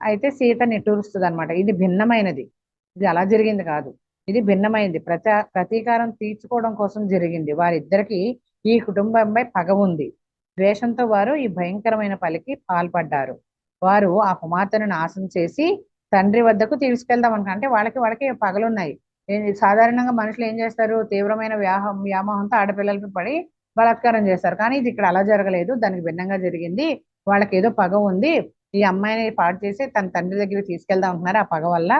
అయితే సీత నిట్టూరుస్తుంది అనమాట. ఇది భిన్నమైనది, ఇది అలా జరిగింది కాదు, ఇది భిన్నమైనది. ప్రతీకారం తీర్చుకోవడం కోసం జరిగింది. వారిద్దరికి ఈ కుటుంబంపై పగ ఉంది. ద్వేషంతో వారు ఈ భయంకరమైన పలికి పాల్పడ్డారు. వారు ఆ కుమార్తెను నాశనం చేసి తండ్రి వద్దకు తీసుకెళ్దాం అనుకో, అంటే వాళ్ళకి పగలున్నాయి. సాధారణంగా మనుషులు ఏం చేస్తారు, తీవ్రమైన వ్యామోహంతో ఆడపిల్లలకి పడి బలాత్కారం చేస్తారు. కానీ ఇది ఇక్కడ అలా జరగలేదు, దానికి భిన్నంగా జరిగింది. వాళ్ళకి ఏదో పగ ఉంది, ఈ అమ్మాయిని పాడు చేసి తన తండ్రి దగ్గరికి తీసుకెళ్దాం అంటున్నారు ఆ పగ వల్ల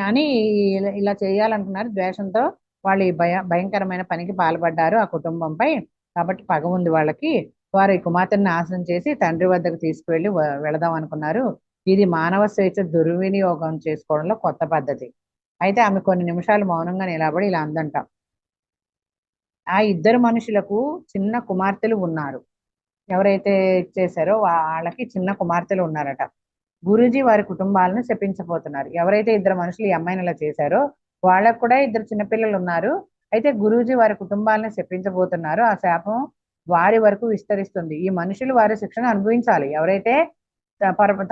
అని ఇలా చేయాలనుకున్నారు. ద్వేషంతో వాళ్ళు ఈ భయంకరమైన పనికి పాల్పడ్డారు ఆ కుటుంబంపై. కాబట్టి పగ ఉంది వాళ్ళకి. వారు ఈ కుమార్తెను నాశనం చేసి తండ్రి వద్దకు తీసుకువెళ్ళి వెళదాం అనుకున్నారు. ఇది మానవ స్వేచ్ఛ దుర్వినియోగం చేసుకోవడంలో కొత్త పద్ధతి. అయితే ఆమె కొన్ని నిమిషాలు మౌనంగా నిలబడి ఇలా అందంట, ఆ ఇద్దరు మనుషులకు చిన్న కుమార్తెలు ఉన్నారు. ఎవరైతే ఇచ్చేసారో వాళ్ళకి చిన్న కుమార్తెలు ఉన్నారట. గురూజీ వారి కుటుంబాలను శపించబోతున్నారు. ఎవరైతే ఇద్దరు మనుషులు ఈ అమ్మాయిని ఇలా చేశారో వాళ్ళకు కూడా ఇద్దరు చిన్నపిల్లలు ఉన్నారు. అయితే గురూజీ వారి కుటుంబాలను శపించబోతున్నారు. ఆ శాపం వారి వరకు విస్తరిస్తుంది. ఈ మనుషులు వారి శిక్షణ అనుభవించాలి. ఎవరైతే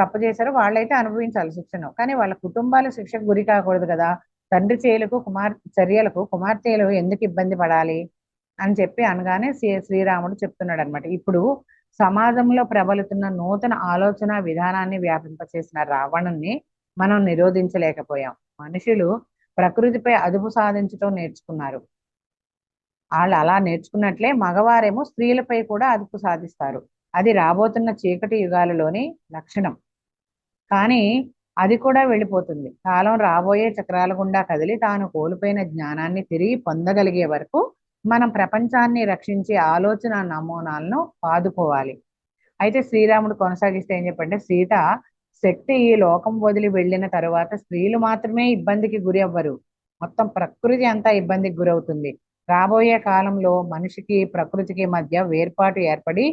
తప్పు చేశారో వాళ్ళైతే అనుభవించాలి శిక్షను. కానీ వాళ్ళ కుటుంబాలు శిక్షకు గురి కాకూడదు కదా. తండ్రి చర్యలకు కుమార్తెలు ఎందుకు ఇబ్బంది పడాలి అని చెప్పి అనగానే శ్రీరాముడు చెప్తున్నాడు అనమాట. ఇప్పుడు సమాజంలో ప్రబలుతున్న నూతన ఆలోచన విధానాన్ని వ్యాపింపచేసిన రావణుణ్ణి మనం నిరోధించలేకపోయాం. మనుషులు ప్రకృతిపై అదుపు సాధించడం నేర్చుకున్నారు. వాళ్ళు అలా నేర్చుకున్నట్లే మగవారేమో స్త్రీలపై కూడా అదుపు సాధిస్తారు. అది రాబోతున్న చీకటి యుగాలలోని లక్షణం. కానీ అది కూడా వెళ్ళిపోతుంది. కాలం రాబోయే చక్రాల గుండా కదిలి తాను కోల్పోయిన జ్ఞానాన్ని తిరిగి పొందగలిగే వరకు మనం ప్రపంచాన్ని రక్షించే ఆలోచన నమూనాలను పాదుకోవాలి. అయితే శ్రీరాముడు కొనసాగిస్తే ఏం చెప్పంటే, సీత శక్తి ఈ లోకం వదిలి వెళ్ళిన తరువాత స్త్రీలు మాత్రమే ఇబ్బందికి గురి అవ్వరు, మొత్తం ప్రకృతి అంతా ఇబ్బందికి గురవుతుంది. రాబోయే కాలంలో మనిషికి ప్రకృతికి మధ్య వేర్పాటు ఏర్పడి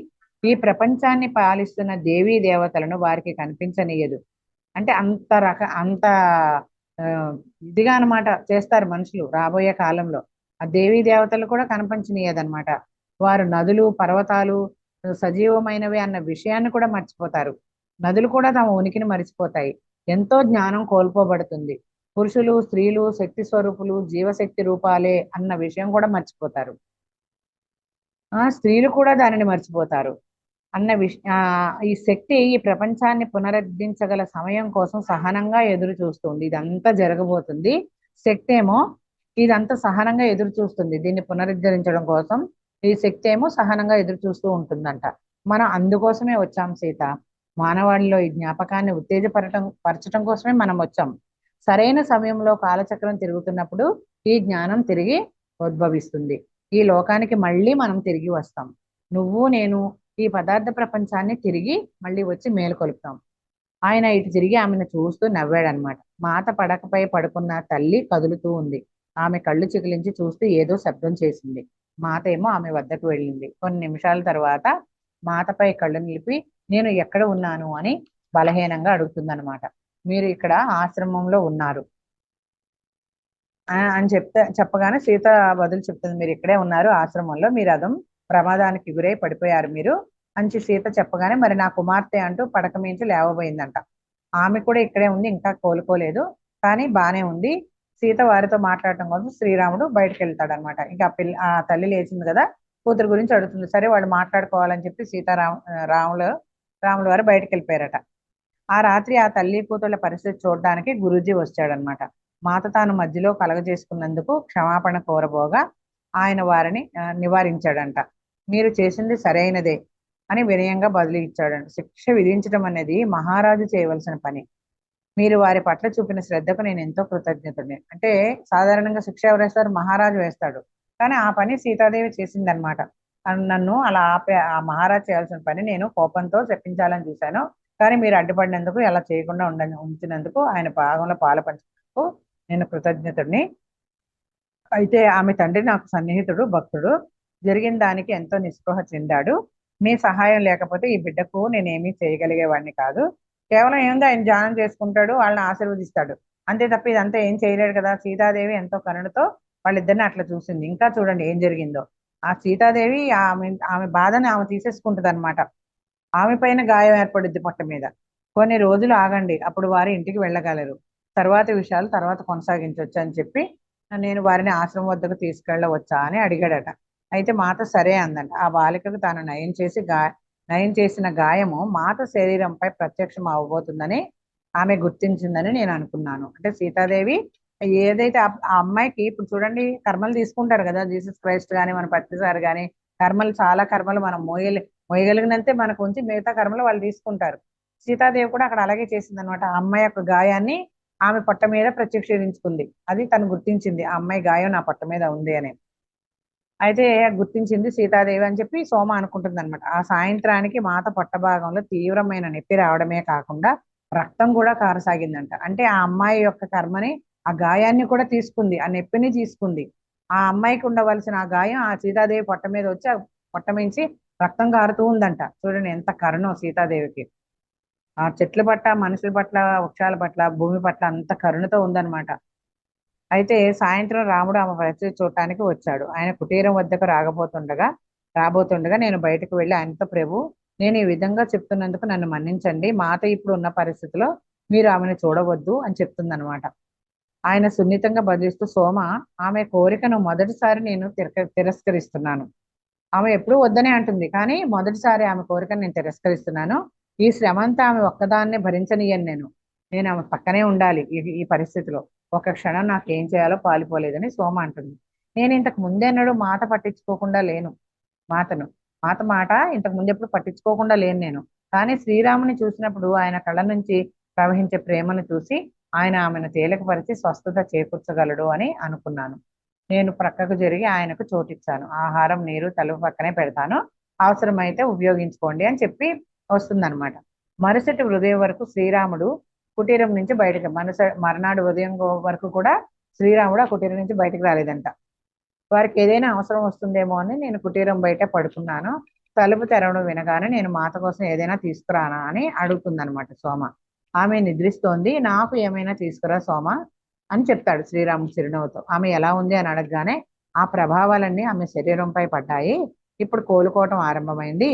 ఈ ప్రపంచాన్ని పాలిస్తున్న దేవీ దేవతలను వారికి కనిపించనీయదు. అంటే అంత ఇదిగా అనమాట చేస్తారు మనుషులు రాబోయే కాలంలో. ఆ దేవీ దేవతలు కూడా కనిపించనీయదనమాట. వారు నదులు పర్వతాలు సజీవమైనవి అన్న విషయాన్ని కూడా మర్చిపోతారు. నదులు కూడా తమ ఉనికిని మరిచిపోతాయి. ఎంతో జ్ఞానం కోల్పోబడుతుంది. పురుషులు స్త్రీలు శక్తి స్వరూపులు జీవశక్తి రూపాలే అన్న విషయం కూడా మర్చిపోతారు. స్త్రీలు కూడా దానిని మర్చిపోతారు అన్న ఈ శక్తి ఈ ప్రపంచాన్ని పునరుద్ధరించగల సమయం కోసం సహనంగా ఎదురు చూస్తుంది. ఇదంతా జరగబోతుంది. శక్తి ఏమో ఇదంతా సహనంగా ఎదురు చూస్తుంది. దీన్ని పునరుద్ధరించడం కోసం ఈ శక్తి ఏమో సహనంగా ఎదురు చూస్తూ ఉంటుందంట. మనం అందుకోసమే వచ్చాం సీత. మానవాళిలో ఈ జ్ఞాపకాన్ని పరచడం కోసమే మనం వచ్చాం. సరైన సమయంలో కాలచక్రం తిరుగుతున్నప్పుడు ఈ జ్ఞానం తిరిగి ఉద్భవిస్తుంది. ఈ లోకానికి మళ్ళీ మనం తిరిగి వస్తాం. నువ్వు నేను ఈ పదార్థ ప్రపంచాన్ని తిరిగి మళ్ళీ వచ్చి మేలుకొలుపుతాం. ఆయన ఇటు తిరిగి ఆమెను చూస్తూ నవ్వాడనమాట. మాత పడకపై పడుకున్న తల్లి కదులుతూ ఉంది. ఆమె కళ్ళు చికిలించి చూస్తూ ఏదో శబ్దం చేసింది. మాత ఏమో ఆమె వద్దకు వెళ్ళింది. కొన్ని నిమిషాల తర్వాత మాతపై కళ్ళు నిలిపి నేను ఎక్కడ ఉన్నాను అని బలహీనంగా అడుగుతుందన్నమాట. మీరు ఇక్కడ ఆశ్రమంలో ఉన్నారు అని చెప్పగానే సీత బదులు చెప్తుంది, మీరు ఇక్కడే ఉన్నారు ఆశ్రమంలో, మీరు అదం ప్రమాదానికి గురై పడిపోయారు మీరు అని సీత చెప్పగానే మరి నా కుమార్తె అంటూ పడక మించి లేవబోయిందంట. ఆమె కూడా ఇక్కడే ఉంది, ఇంకా కోలుకోలేదు, కానీ బానే ఉంది. సీత వారితో మాట్లాడటం కోసం శ్రీరాముడు బయటకు వెళ్తాడు అనమాట. ఇంకా ఆ తల్లి లేచింది కదా, కూతురు గురించి అడుగుతుంది. సరే వాళ్ళు మాట్లాడుకోవాలని చెప్పి రాముల వారు బయటకు వెళ్ళిపోయారట. ఆ రాత్రి ఆ తల్లి కూతుళ్ళ పరిస్థితి చూడడానికి గురూజీ వచ్చాడనమాట. మాత తాను మధ్యలో కలగజేసుకున్నందుకు క్షమాపణ కోరబోగా ఆయన వారిని నివారించాడంట. మీరు చేసింది సరైనదే అని వినయంగా బదులు ఇచ్చాడంట. శిక్ష విధించడం అనేది మహారాజు చేయవలసిన పని. మీరు వారి పట్ల చూపిన శ్రద్ధకు నేను ఎంతో కృతజ్ఞతని. అంటే సాధారణంగా శిక్ష ఎవరు వేస్తారు? మహారాజు వేస్తాడు. కానీ ఆ పని సీతాదేవి చేసిందనమాట. నన్ను అలా ఆ మహారాజు చేయాల్సిన పని నేను కోపంతో చెప్పించాలని చూశాను. కానీ మీరు అడ్డుపడినందుకు, అలా చేయకుండా ఉంచినందుకు, ఆయన భాగంలో పాలు పంచినందుకు నేను కృతజ్ఞతుడిని. అయితే ఆమె తండ్రి నాకు సన్నిహితుడు, భక్తుడు. జరిగిన దానికి ఎంతో నిస్పృహ చెందాడు. మీ సహాయం లేకపోతే ఈ బిడ్డకు నేనేమీ చేయగలిగేవాడిని కాదు. కేవలం ఏముంది, ఆయన ధ్యానం చేసుకుంటాడు, వాళ్ళని ఆశీర్వదిస్తాడు, అంతే తప్ప ఇదంతా ఏం చేయలేడు కదా. సీతాదేవి ఎంతో కరుణతో వాళ్ళిద్దరిని అట్లా చూసింది. ఇంకా చూడండి ఏం జరిగిందో. ఆ సీతాదేవి ఆమె బాధని ఆమె తీసేసుకుంటుంది అనమాట. ఆమె పైన గాయం ఏర్పడుద్ది పొట్ట మీద. కొన్ని రోజులు ఆగండి, అప్పుడు వారి ఇంటికి వెళ్ళగలరు. తర్వాత విషయాలు తర్వాత కొనసాగించవచ్చు అని చెప్పి నేను వారిని ఆశ్రమం వద్దకు తీసుకెళ్ళవచ్చా అని అడిగాడట. అయితే మాత సరే అందంట. ఆ బాలికకు తాను నయం చేసిన గాయము మాత శరీరంపై ప్రత్యక్షం అవ్వబోతుందని ఆమె గుర్తించిందని నేను అనుకున్నాను. అంటే సీతాదేవి ఏదైతే ఆ అమ్మాయికి, ఇప్పుడు చూడండి కర్మలు తీసుకుంటారు కదా, జీసస్ క్రైస్ట్ కానీ మన పత్తిసారి కానీ, కర్మలు చాలా కర్మలు మనం మోయగలిగినంతే మనకు ఉంచి మిగతా కర్మలు వాళ్ళు తీసుకుంటారు. సీతాదేవి కూడా అక్కడ అలాగే చేసింది అనమాట. ఆ అమ్మాయి యొక్క గాయాన్ని ఆమె పొట్ట మీద ప్రత్యక్షించుకుంది. అది తను గుర్తించింది, ఆ అమ్మాయి గాయం నా పొట్ట మీద ఉంది అని. అయితే గుర్తించింది సీతాదేవి అని చెప్పి సోమ అనుకుంటుంది అనమాట. ఆ సాయంత్రానికి మాత పొట్ట భాగంలో తీవ్రమైన నొప్పి రావడమే కాకుండా రక్తం కూడా కారసాగిందంట. అంటే ఆ అమ్మాయి యొక్క కర్మని, ఆ గాయాన్ని కూడా తీసుకుంది, ఆ నొప్పిని తీసుకుంది. ఆ అమ్మాయికి ఉండవలసిన ఆ గాయం ఆ సీతాదేవి పొట్ట మీద వచ్చి ఆ పొట్ట మించి రక్తం కారుతూ ఉందంట. చూడండి ఎంత కరుణో సీతాదేవికి. ఆ చెట్ల పట్ల, మనుషుల పట్ల, వృక్షాల పట్ల, భూమి పట్ల అంత కరుణతో ఉందన్నమాట. అయితే సాయంత్రం రాముడు ఆమె పరిస్థితి చూడటానికి వచ్చాడు. ఆయన కుటీరం వద్దకు రాబోతుండగా నేను బయటకు వెళ్ళి ఆయనతో, ప్రభు, నేను ఈ విధంగా చెప్తున్నందుకు నన్ను మన్నించండి. మాత ఇప్పుడు ఉన్న పరిస్థితిలో మీరు ఆమెను చూడవద్దు అని చెప్తుందన్నమాట. ఆయన సున్నితంగా బదిలిస్తూ, సోమ, ఆమె కోరికను మొదటిసారి నేను తిరస్కరిస్తున్నాను. ఆమె ఎప్పుడూ వద్దనే అంటుంది, కానీ మొదటిసారి ఆమె కోరికను నేను తిరస్కరిస్తున్నాను. ఈ శ్రమ అంతా ఆమె ఒక్కదాన్నే భరించనీయను. నేను ఆమె పక్కనే ఉండాలి ఈ పరిస్థితిలో. ఒక క్షణం నాకు ఏం చేయాలో పాలుపోలేదని సోమ అంటుంది. నేను ఇంతకు ముందెన్నడూ మాట పట్టించుకోకుండా లేను. మాతను మాట మాట ఇంతకు ముందు ఎప్పుడు పట్టించుకోకుండా లేను నేను. కానీ శ్రీరాముని చూసినప్పుడు ఆయన కళ్ళ నుంచి ప్రవహించే ప్రేమను చూసి ఆయన ఆమెను తేలికపరిచి స్వస్థత చేకూర్చగలడు అని అనుకున్నాను. నేను ప్రక్కకు జరిగి ఆయనకు చోటిచ్చాను. ఆహారం, నీరు తలుపు పక్కనే పెడతాను, అవసరమైతే ఉపయోగించుకోండి అని చెప్పి వస్తుందన్నమాట. మరుసటి ఉదయం వరకు శ్రీరాముడు కుటీరం నుంచి బయటకు మరునాడు ఉదయం వరకు కూడా శ్రీరాముడు ఆ కుటీరం నుంచి బయటకు రాలేదంట. వారికి ఏదైనా అవసరం వస్తుందేమో అని నేను కుటీరం బయట పడుకున్నాను. తలుపు తెరవడం వినగానే నేను మాత కోసం ఏదైనా తీసుకురానా అని అడుగుతుందన్నమాట సోమ. ఆమె నిద్రిస్తోంది. నాకు ఏమైనా తీసుకురా సోమ అని చెప్తాడు శ్రీరాముడు చిరునవ్వుతో. ఆమె ఎలా ఉంది అని అడగగానే ఆ ప్రభావాలన్నీ ఆమె శరీరంపై పడ్డాయి. ఇప్పుడు కోలుకోవటం ఆరంభమైంది.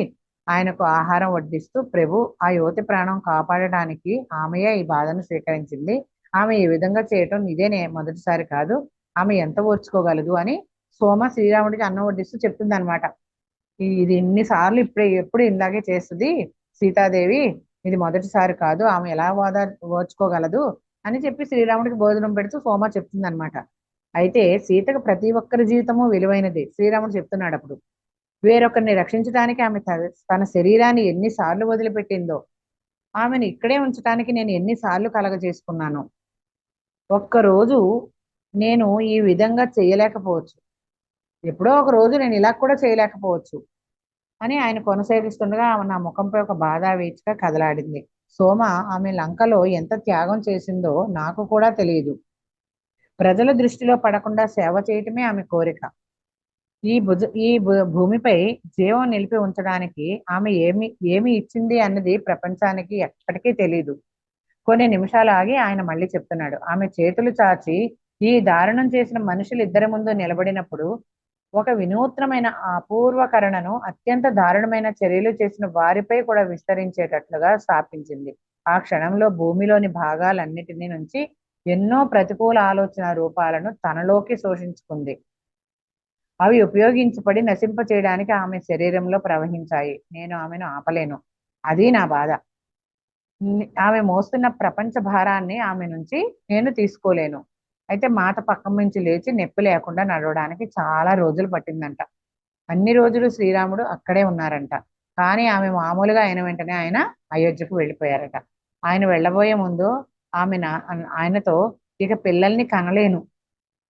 ఆయనకు ఆహారం వడ్డిస్తూ, ప్రభు, ఆ యువతి ప్రాణం కాపాడడానికి ఆమెయే ఈ బాధను స్వీకరించింది. ఆమె ఈ విధంగా చేయటం ఇదేనే మొదటిసారి కాదు. ఆమె ఎంత ఓర్చుకోగలదు అని సోమ శ్రీరాముడికి అన్నం వడ్డిస్తూ చెప్తుంది అనమాట. ఇది ఇన్నిసార్లు ఎప్పుడు ఇలాగే చేస్తుంది సీతాదేవి, ఇది మొదటిసారి కాదు, ఆమె ఎలా ఓర్చుకోగలదు అని చెప్పి శ్రీరాముడికి భోజనం పెడుతూ సోమ చెప్తుంది అనమాట. అయితే సీతకు ప్రతి ఒక్కరి జీవితము విలువైనది శ్రీరాముడు చెప్తున్నాడు అప్పుడు. వేరొకరిని రక్షించడానికి ఆమె తన శరీరాన్ని ఎన్నిసార్లు వదిలిపెట్టిందో, ఆమెను ఇక్కడే ఉంచడానికి నేను ఎన్నిసార్లు కలగజేసుకున్నాను. ఒక్కరోజు నేను ఈ విధంగా చేయలేకపోవచ్చు, ఎప్పుడో ఒక రోజు నేను ఇలా కూడా చేయలేకపోవచ్చు అని ఆయన కొనసాగిస్తుండగా ఆమె నా ముఖంపై ఒక బాధ వీచిక కదలాడింది. సోమ, ఆమె లంకలో ఎంత త్యాగం చేసిందో నాకు కూడా తెలియదు. ప్రజల దృష్టిలో పడకుండా సేవ చేయటమే ఆమె కోరిక. ఈ భూమిపై జీవం నిలిపి ఉంచడానికి ఆమె ఏమి ఇచ్చింది అన్నది ప్రపంచానికి ఎప్పటికీ తెలియదు. కొన్ని నిమిషాలు ఆగి ఆయన మళ్ళీ చెప్తున్నాడు. ఆమె చేతులు చాచి ఈ దారుణం చేసిన మనుషులు ఇద్దరి ముందు నిలబడినప్పుడు ఒక వినూత్నమైన అపూర్వకరణను అత్యంత దారుణమైన చర్యలు చేసిన వారిపై కూడా విస్తరించేటట్లుగా స్థాపించింది. ఆ క్షణంలో భూమిలోని భాగాలన్నిటినీ నుంచి ఎన్నో ప్రతికూల ఆలోచన రూపాలను తనలోకి శోషించుకుంది. అవి ఉపయోగించబడి నశింప చేయడానికి ఆమె శరీరంలో ప్రవహించాయి. నేను ఆమెను ఆపలేను. అది నా బాధ. ఆమె మోస్తున్న ప్రపంచ భారాన్ని ఆమె నుంచి నేను తీసుకోలేను. అయితే మాత పక్కం నుంచి లేచి నొప్పి లేకుండా నడవడానికి చాలా రోజులు పట్టిందంట. అన్ని రోజులు శ్రీరాముడు అక్కడే ఉన్నారంట. కానీ ఆమె మామూలుగా అయిన వెంటనే ఆయన అయోధ్యకు వెళ్ళిపోయారట. ఆయన వెళ్ళబోయే ముందు ఆయనతో, ఇక పిల్లల్ని కనలేను,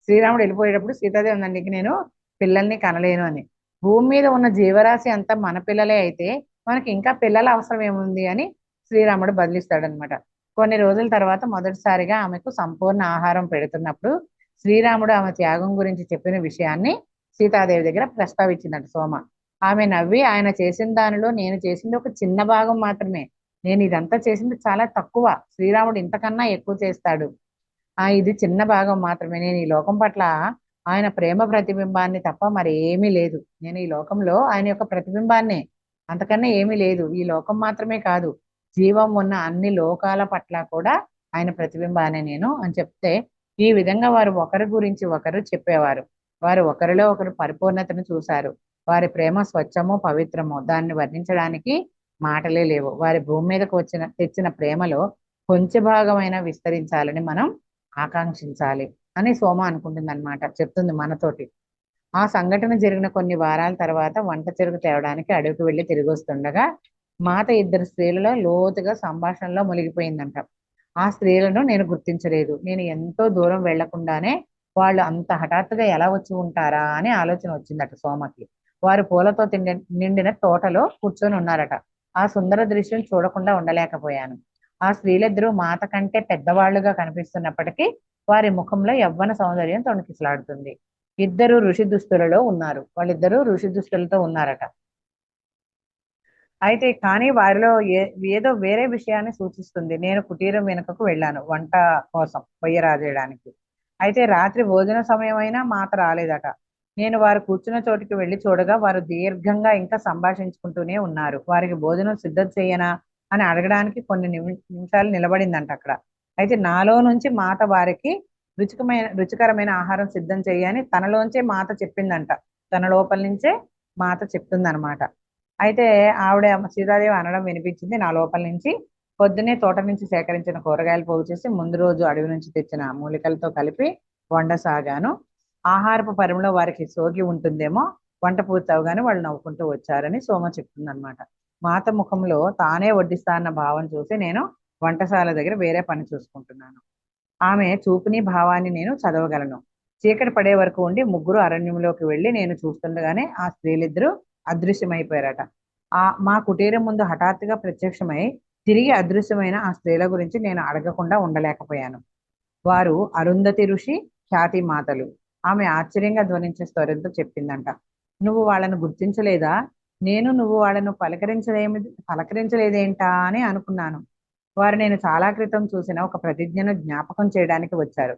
శ్రీరాముడు వెళ్ళిపోయేటప్పుడు సీతాదేవి ఉందండి, ఇక నేను పిల్లల్ని కనలేను అని. భూమి మీద ఉన్న జీవరాశి అంతా మన పిల్లలే అయితే మనకి ఇంకా పిల్లల అవసరం ఏముంది అని శ్రీరాముడు బదిలిస్తాడనమాట. కొన్ని రోజుల తర్వాత మొదటిసారిగా ఆమెకు సంపూర్ణ ఆహారం పెడుతున్నప్పుడు శ్రీరాముడు ఆమె త్యాగం గురించి చెప్పిన విషయాన్ని సీతాదేవి దగ్గర ప్రస్తావించిందట సోమ. ఆమె నవ్వి, ఆయన చేసిన దానిలో నేను చేసింది ఒక చిన్న భాగం మాత్రమే. నేను ఇదంతా చేసింది చాలా తక్కువ. శ్రీరాముడు ఇంతకన్నా ఎక్కువ చేస్తాడు. ఇది చిన్న భాగం మాత్రమే. నేను ఈ లోకం పట్ల ఆయన ప్రేమ ప్రతిబింబాన్ని తప్ప మరి ఏమీ లేదు. నేను ఈ లోకంలో ఆయన యొక్క ప్రతిబింబాన్నే, అంతకన్నా ఏమీ లేదు. ఈ లోకం మాత్రమే కాదు, జీవం ఉన్న అన్ని లోకాల పట్ల కూడా ఆయన ప్రతిబింబానే నేను అని చెప్తే, ఈ విధంగా వారు ఒకరి గురించి ఒకరు చెప్పేవారు. వారు ఒకరిలో ఒకరు పరిపూర్ణతను చూశారు. వారి ప్రేమ స్వచ్ఛము, పవిత్రము, దాన్ని వర్ణించడానికి మాటలే లేవు. వారి భూమి మీదకు తెచ్చిన ప్రేమలో కొంచెం భాగమైన విస్తరించాలని మనం ఆకాంక్షించాలి అని సోమ అనుకుంటుంది అనమాట, చెప్తుంది మనతోటి. ఆ సంఘటన జరిగిన కొన్ని వారాల తర్వాత వంట చెరుకు తేవడానికి అడవికి వెళ్ళి తిరిగి వస్తుండగా మాత ఇద్దరు స్త్రీలలో లోతుగా సంభాషణలో మునిగిపోయిందంట. ఆ స్త్రీలను నేను గుర్తించలేదు. నేను ఎంతో దూరం వెళ్లకుండానే వాళ్ళు అంత హఠాత్తుగా ఎలా వచ్చి ఉంటారా అని ఆలోచన వచ్చిందట సోమకి. వారు పూలతో నిండిన తోటలో కూర్చొని ఉన్నారట. ఆ సుందర దృశ్యం చూడకుండా ఉండలేకపోయాను. ఆ స్త్రీలిద్దరూ మాత కంటే పెద్దవాళ్లుగా కనిపిస్తున్నప్పటికీ వారి ముఖంలో యవ్వన సౌందర్యం తొణికిసలాడుతుంది. ఇద్దరు ఋషి దుస్తులలో ఉన్నారు. వాళ్ళిద్దరూ ఋషి దుస్తులతో ఉన్నారట. అయితే కానీ వారిలో ఏదో వేరే విషయాన్ని సూచిస్తుంది. నేను కుటీరం వెనుకకు వెళ్ళాను వంట కోసం పొయ్యి రాజేయడానికి. అయితే రాత్రి భోజన సమయం అయినా మాత రాలేదట. నేను వారు కూర్చున్న చోటికి వెళ్ళి చూడగా వారు దీర్ఘంగా ఇంకా సంభాషించుకుంటూనే ఉన్నారు. వారికి భోజనం సిద్ధం చేయనా అని అడగడానికి కొన్ని నిమిషాలు నిలబడిందంట అక్కడ. అయితే నాలో నుంచి మాత వారికి రుచికరమైన ఆహారం సిద్ధం చేయని తనలోంచే మాత చెప్పిందంట. తన లోపల నుంచే మాత చెప్తుందనమాట. అయితే ఆవిడ సీతాదేవి అనడం వినిపించింది నా లోపల నుంచి. పొద్దున్నే తోట నుంచి సేకరించిన కూరగాయలు పోగు చేసి ముందు రోజు అడవి నుంచి తెచ్చిన మూలికలతో కలిపి వండసాగాను. ఆహారపు పరిమళం వారికి సోకి ఉంటుందేమో. వంట పూర్తి అవగానే వాళ్ళు నవ్వుకుంటూ వచ్చారని సోమ చెప్తుందనమాట. మాత ముఖంలో తానే వడ్డిస్తా అన్న భావం చూసి నేను వంటశాల దగ్గర వేరే పని చూసుకుంటున్నాను. ఆమె చూపుని భావాన్ని నేను చదవగలను. చీకటి పడే వరకు ఉండి ముగ్గురు అరణ్యంలోకి వెళ్ళి నేను చూస్తుండగానే ఆ స్త్రీలిద్దరూ అదృశ్యమైపోయారట. మా కుటీరం ముందు హఠాత్తుగా ప్రత్యక్షమై తిరిగి అదృశ్యమైన ఆ స్త్రీల గురించి నేను అడగకుండా ఉండలేకపోయాను. వారు అరుంధతి ఋషి, ఖ్యాతి మాతలు. ఆమె ఆశ్చర్యంగా ధ్వనించే స్వరంతో చెప్పిందంట. నువ్వు వాళ్ళను గుర్తించలేదా? నువ్వు వాళ్ళను పలకరించలేదేంటా అని అనుకున్నాను. వారు నేను చాలా క్రితం చూసిన ఒక ప్రతిజ్ఞను జ్ఞాపకం చేయడానికి వచ్చారు.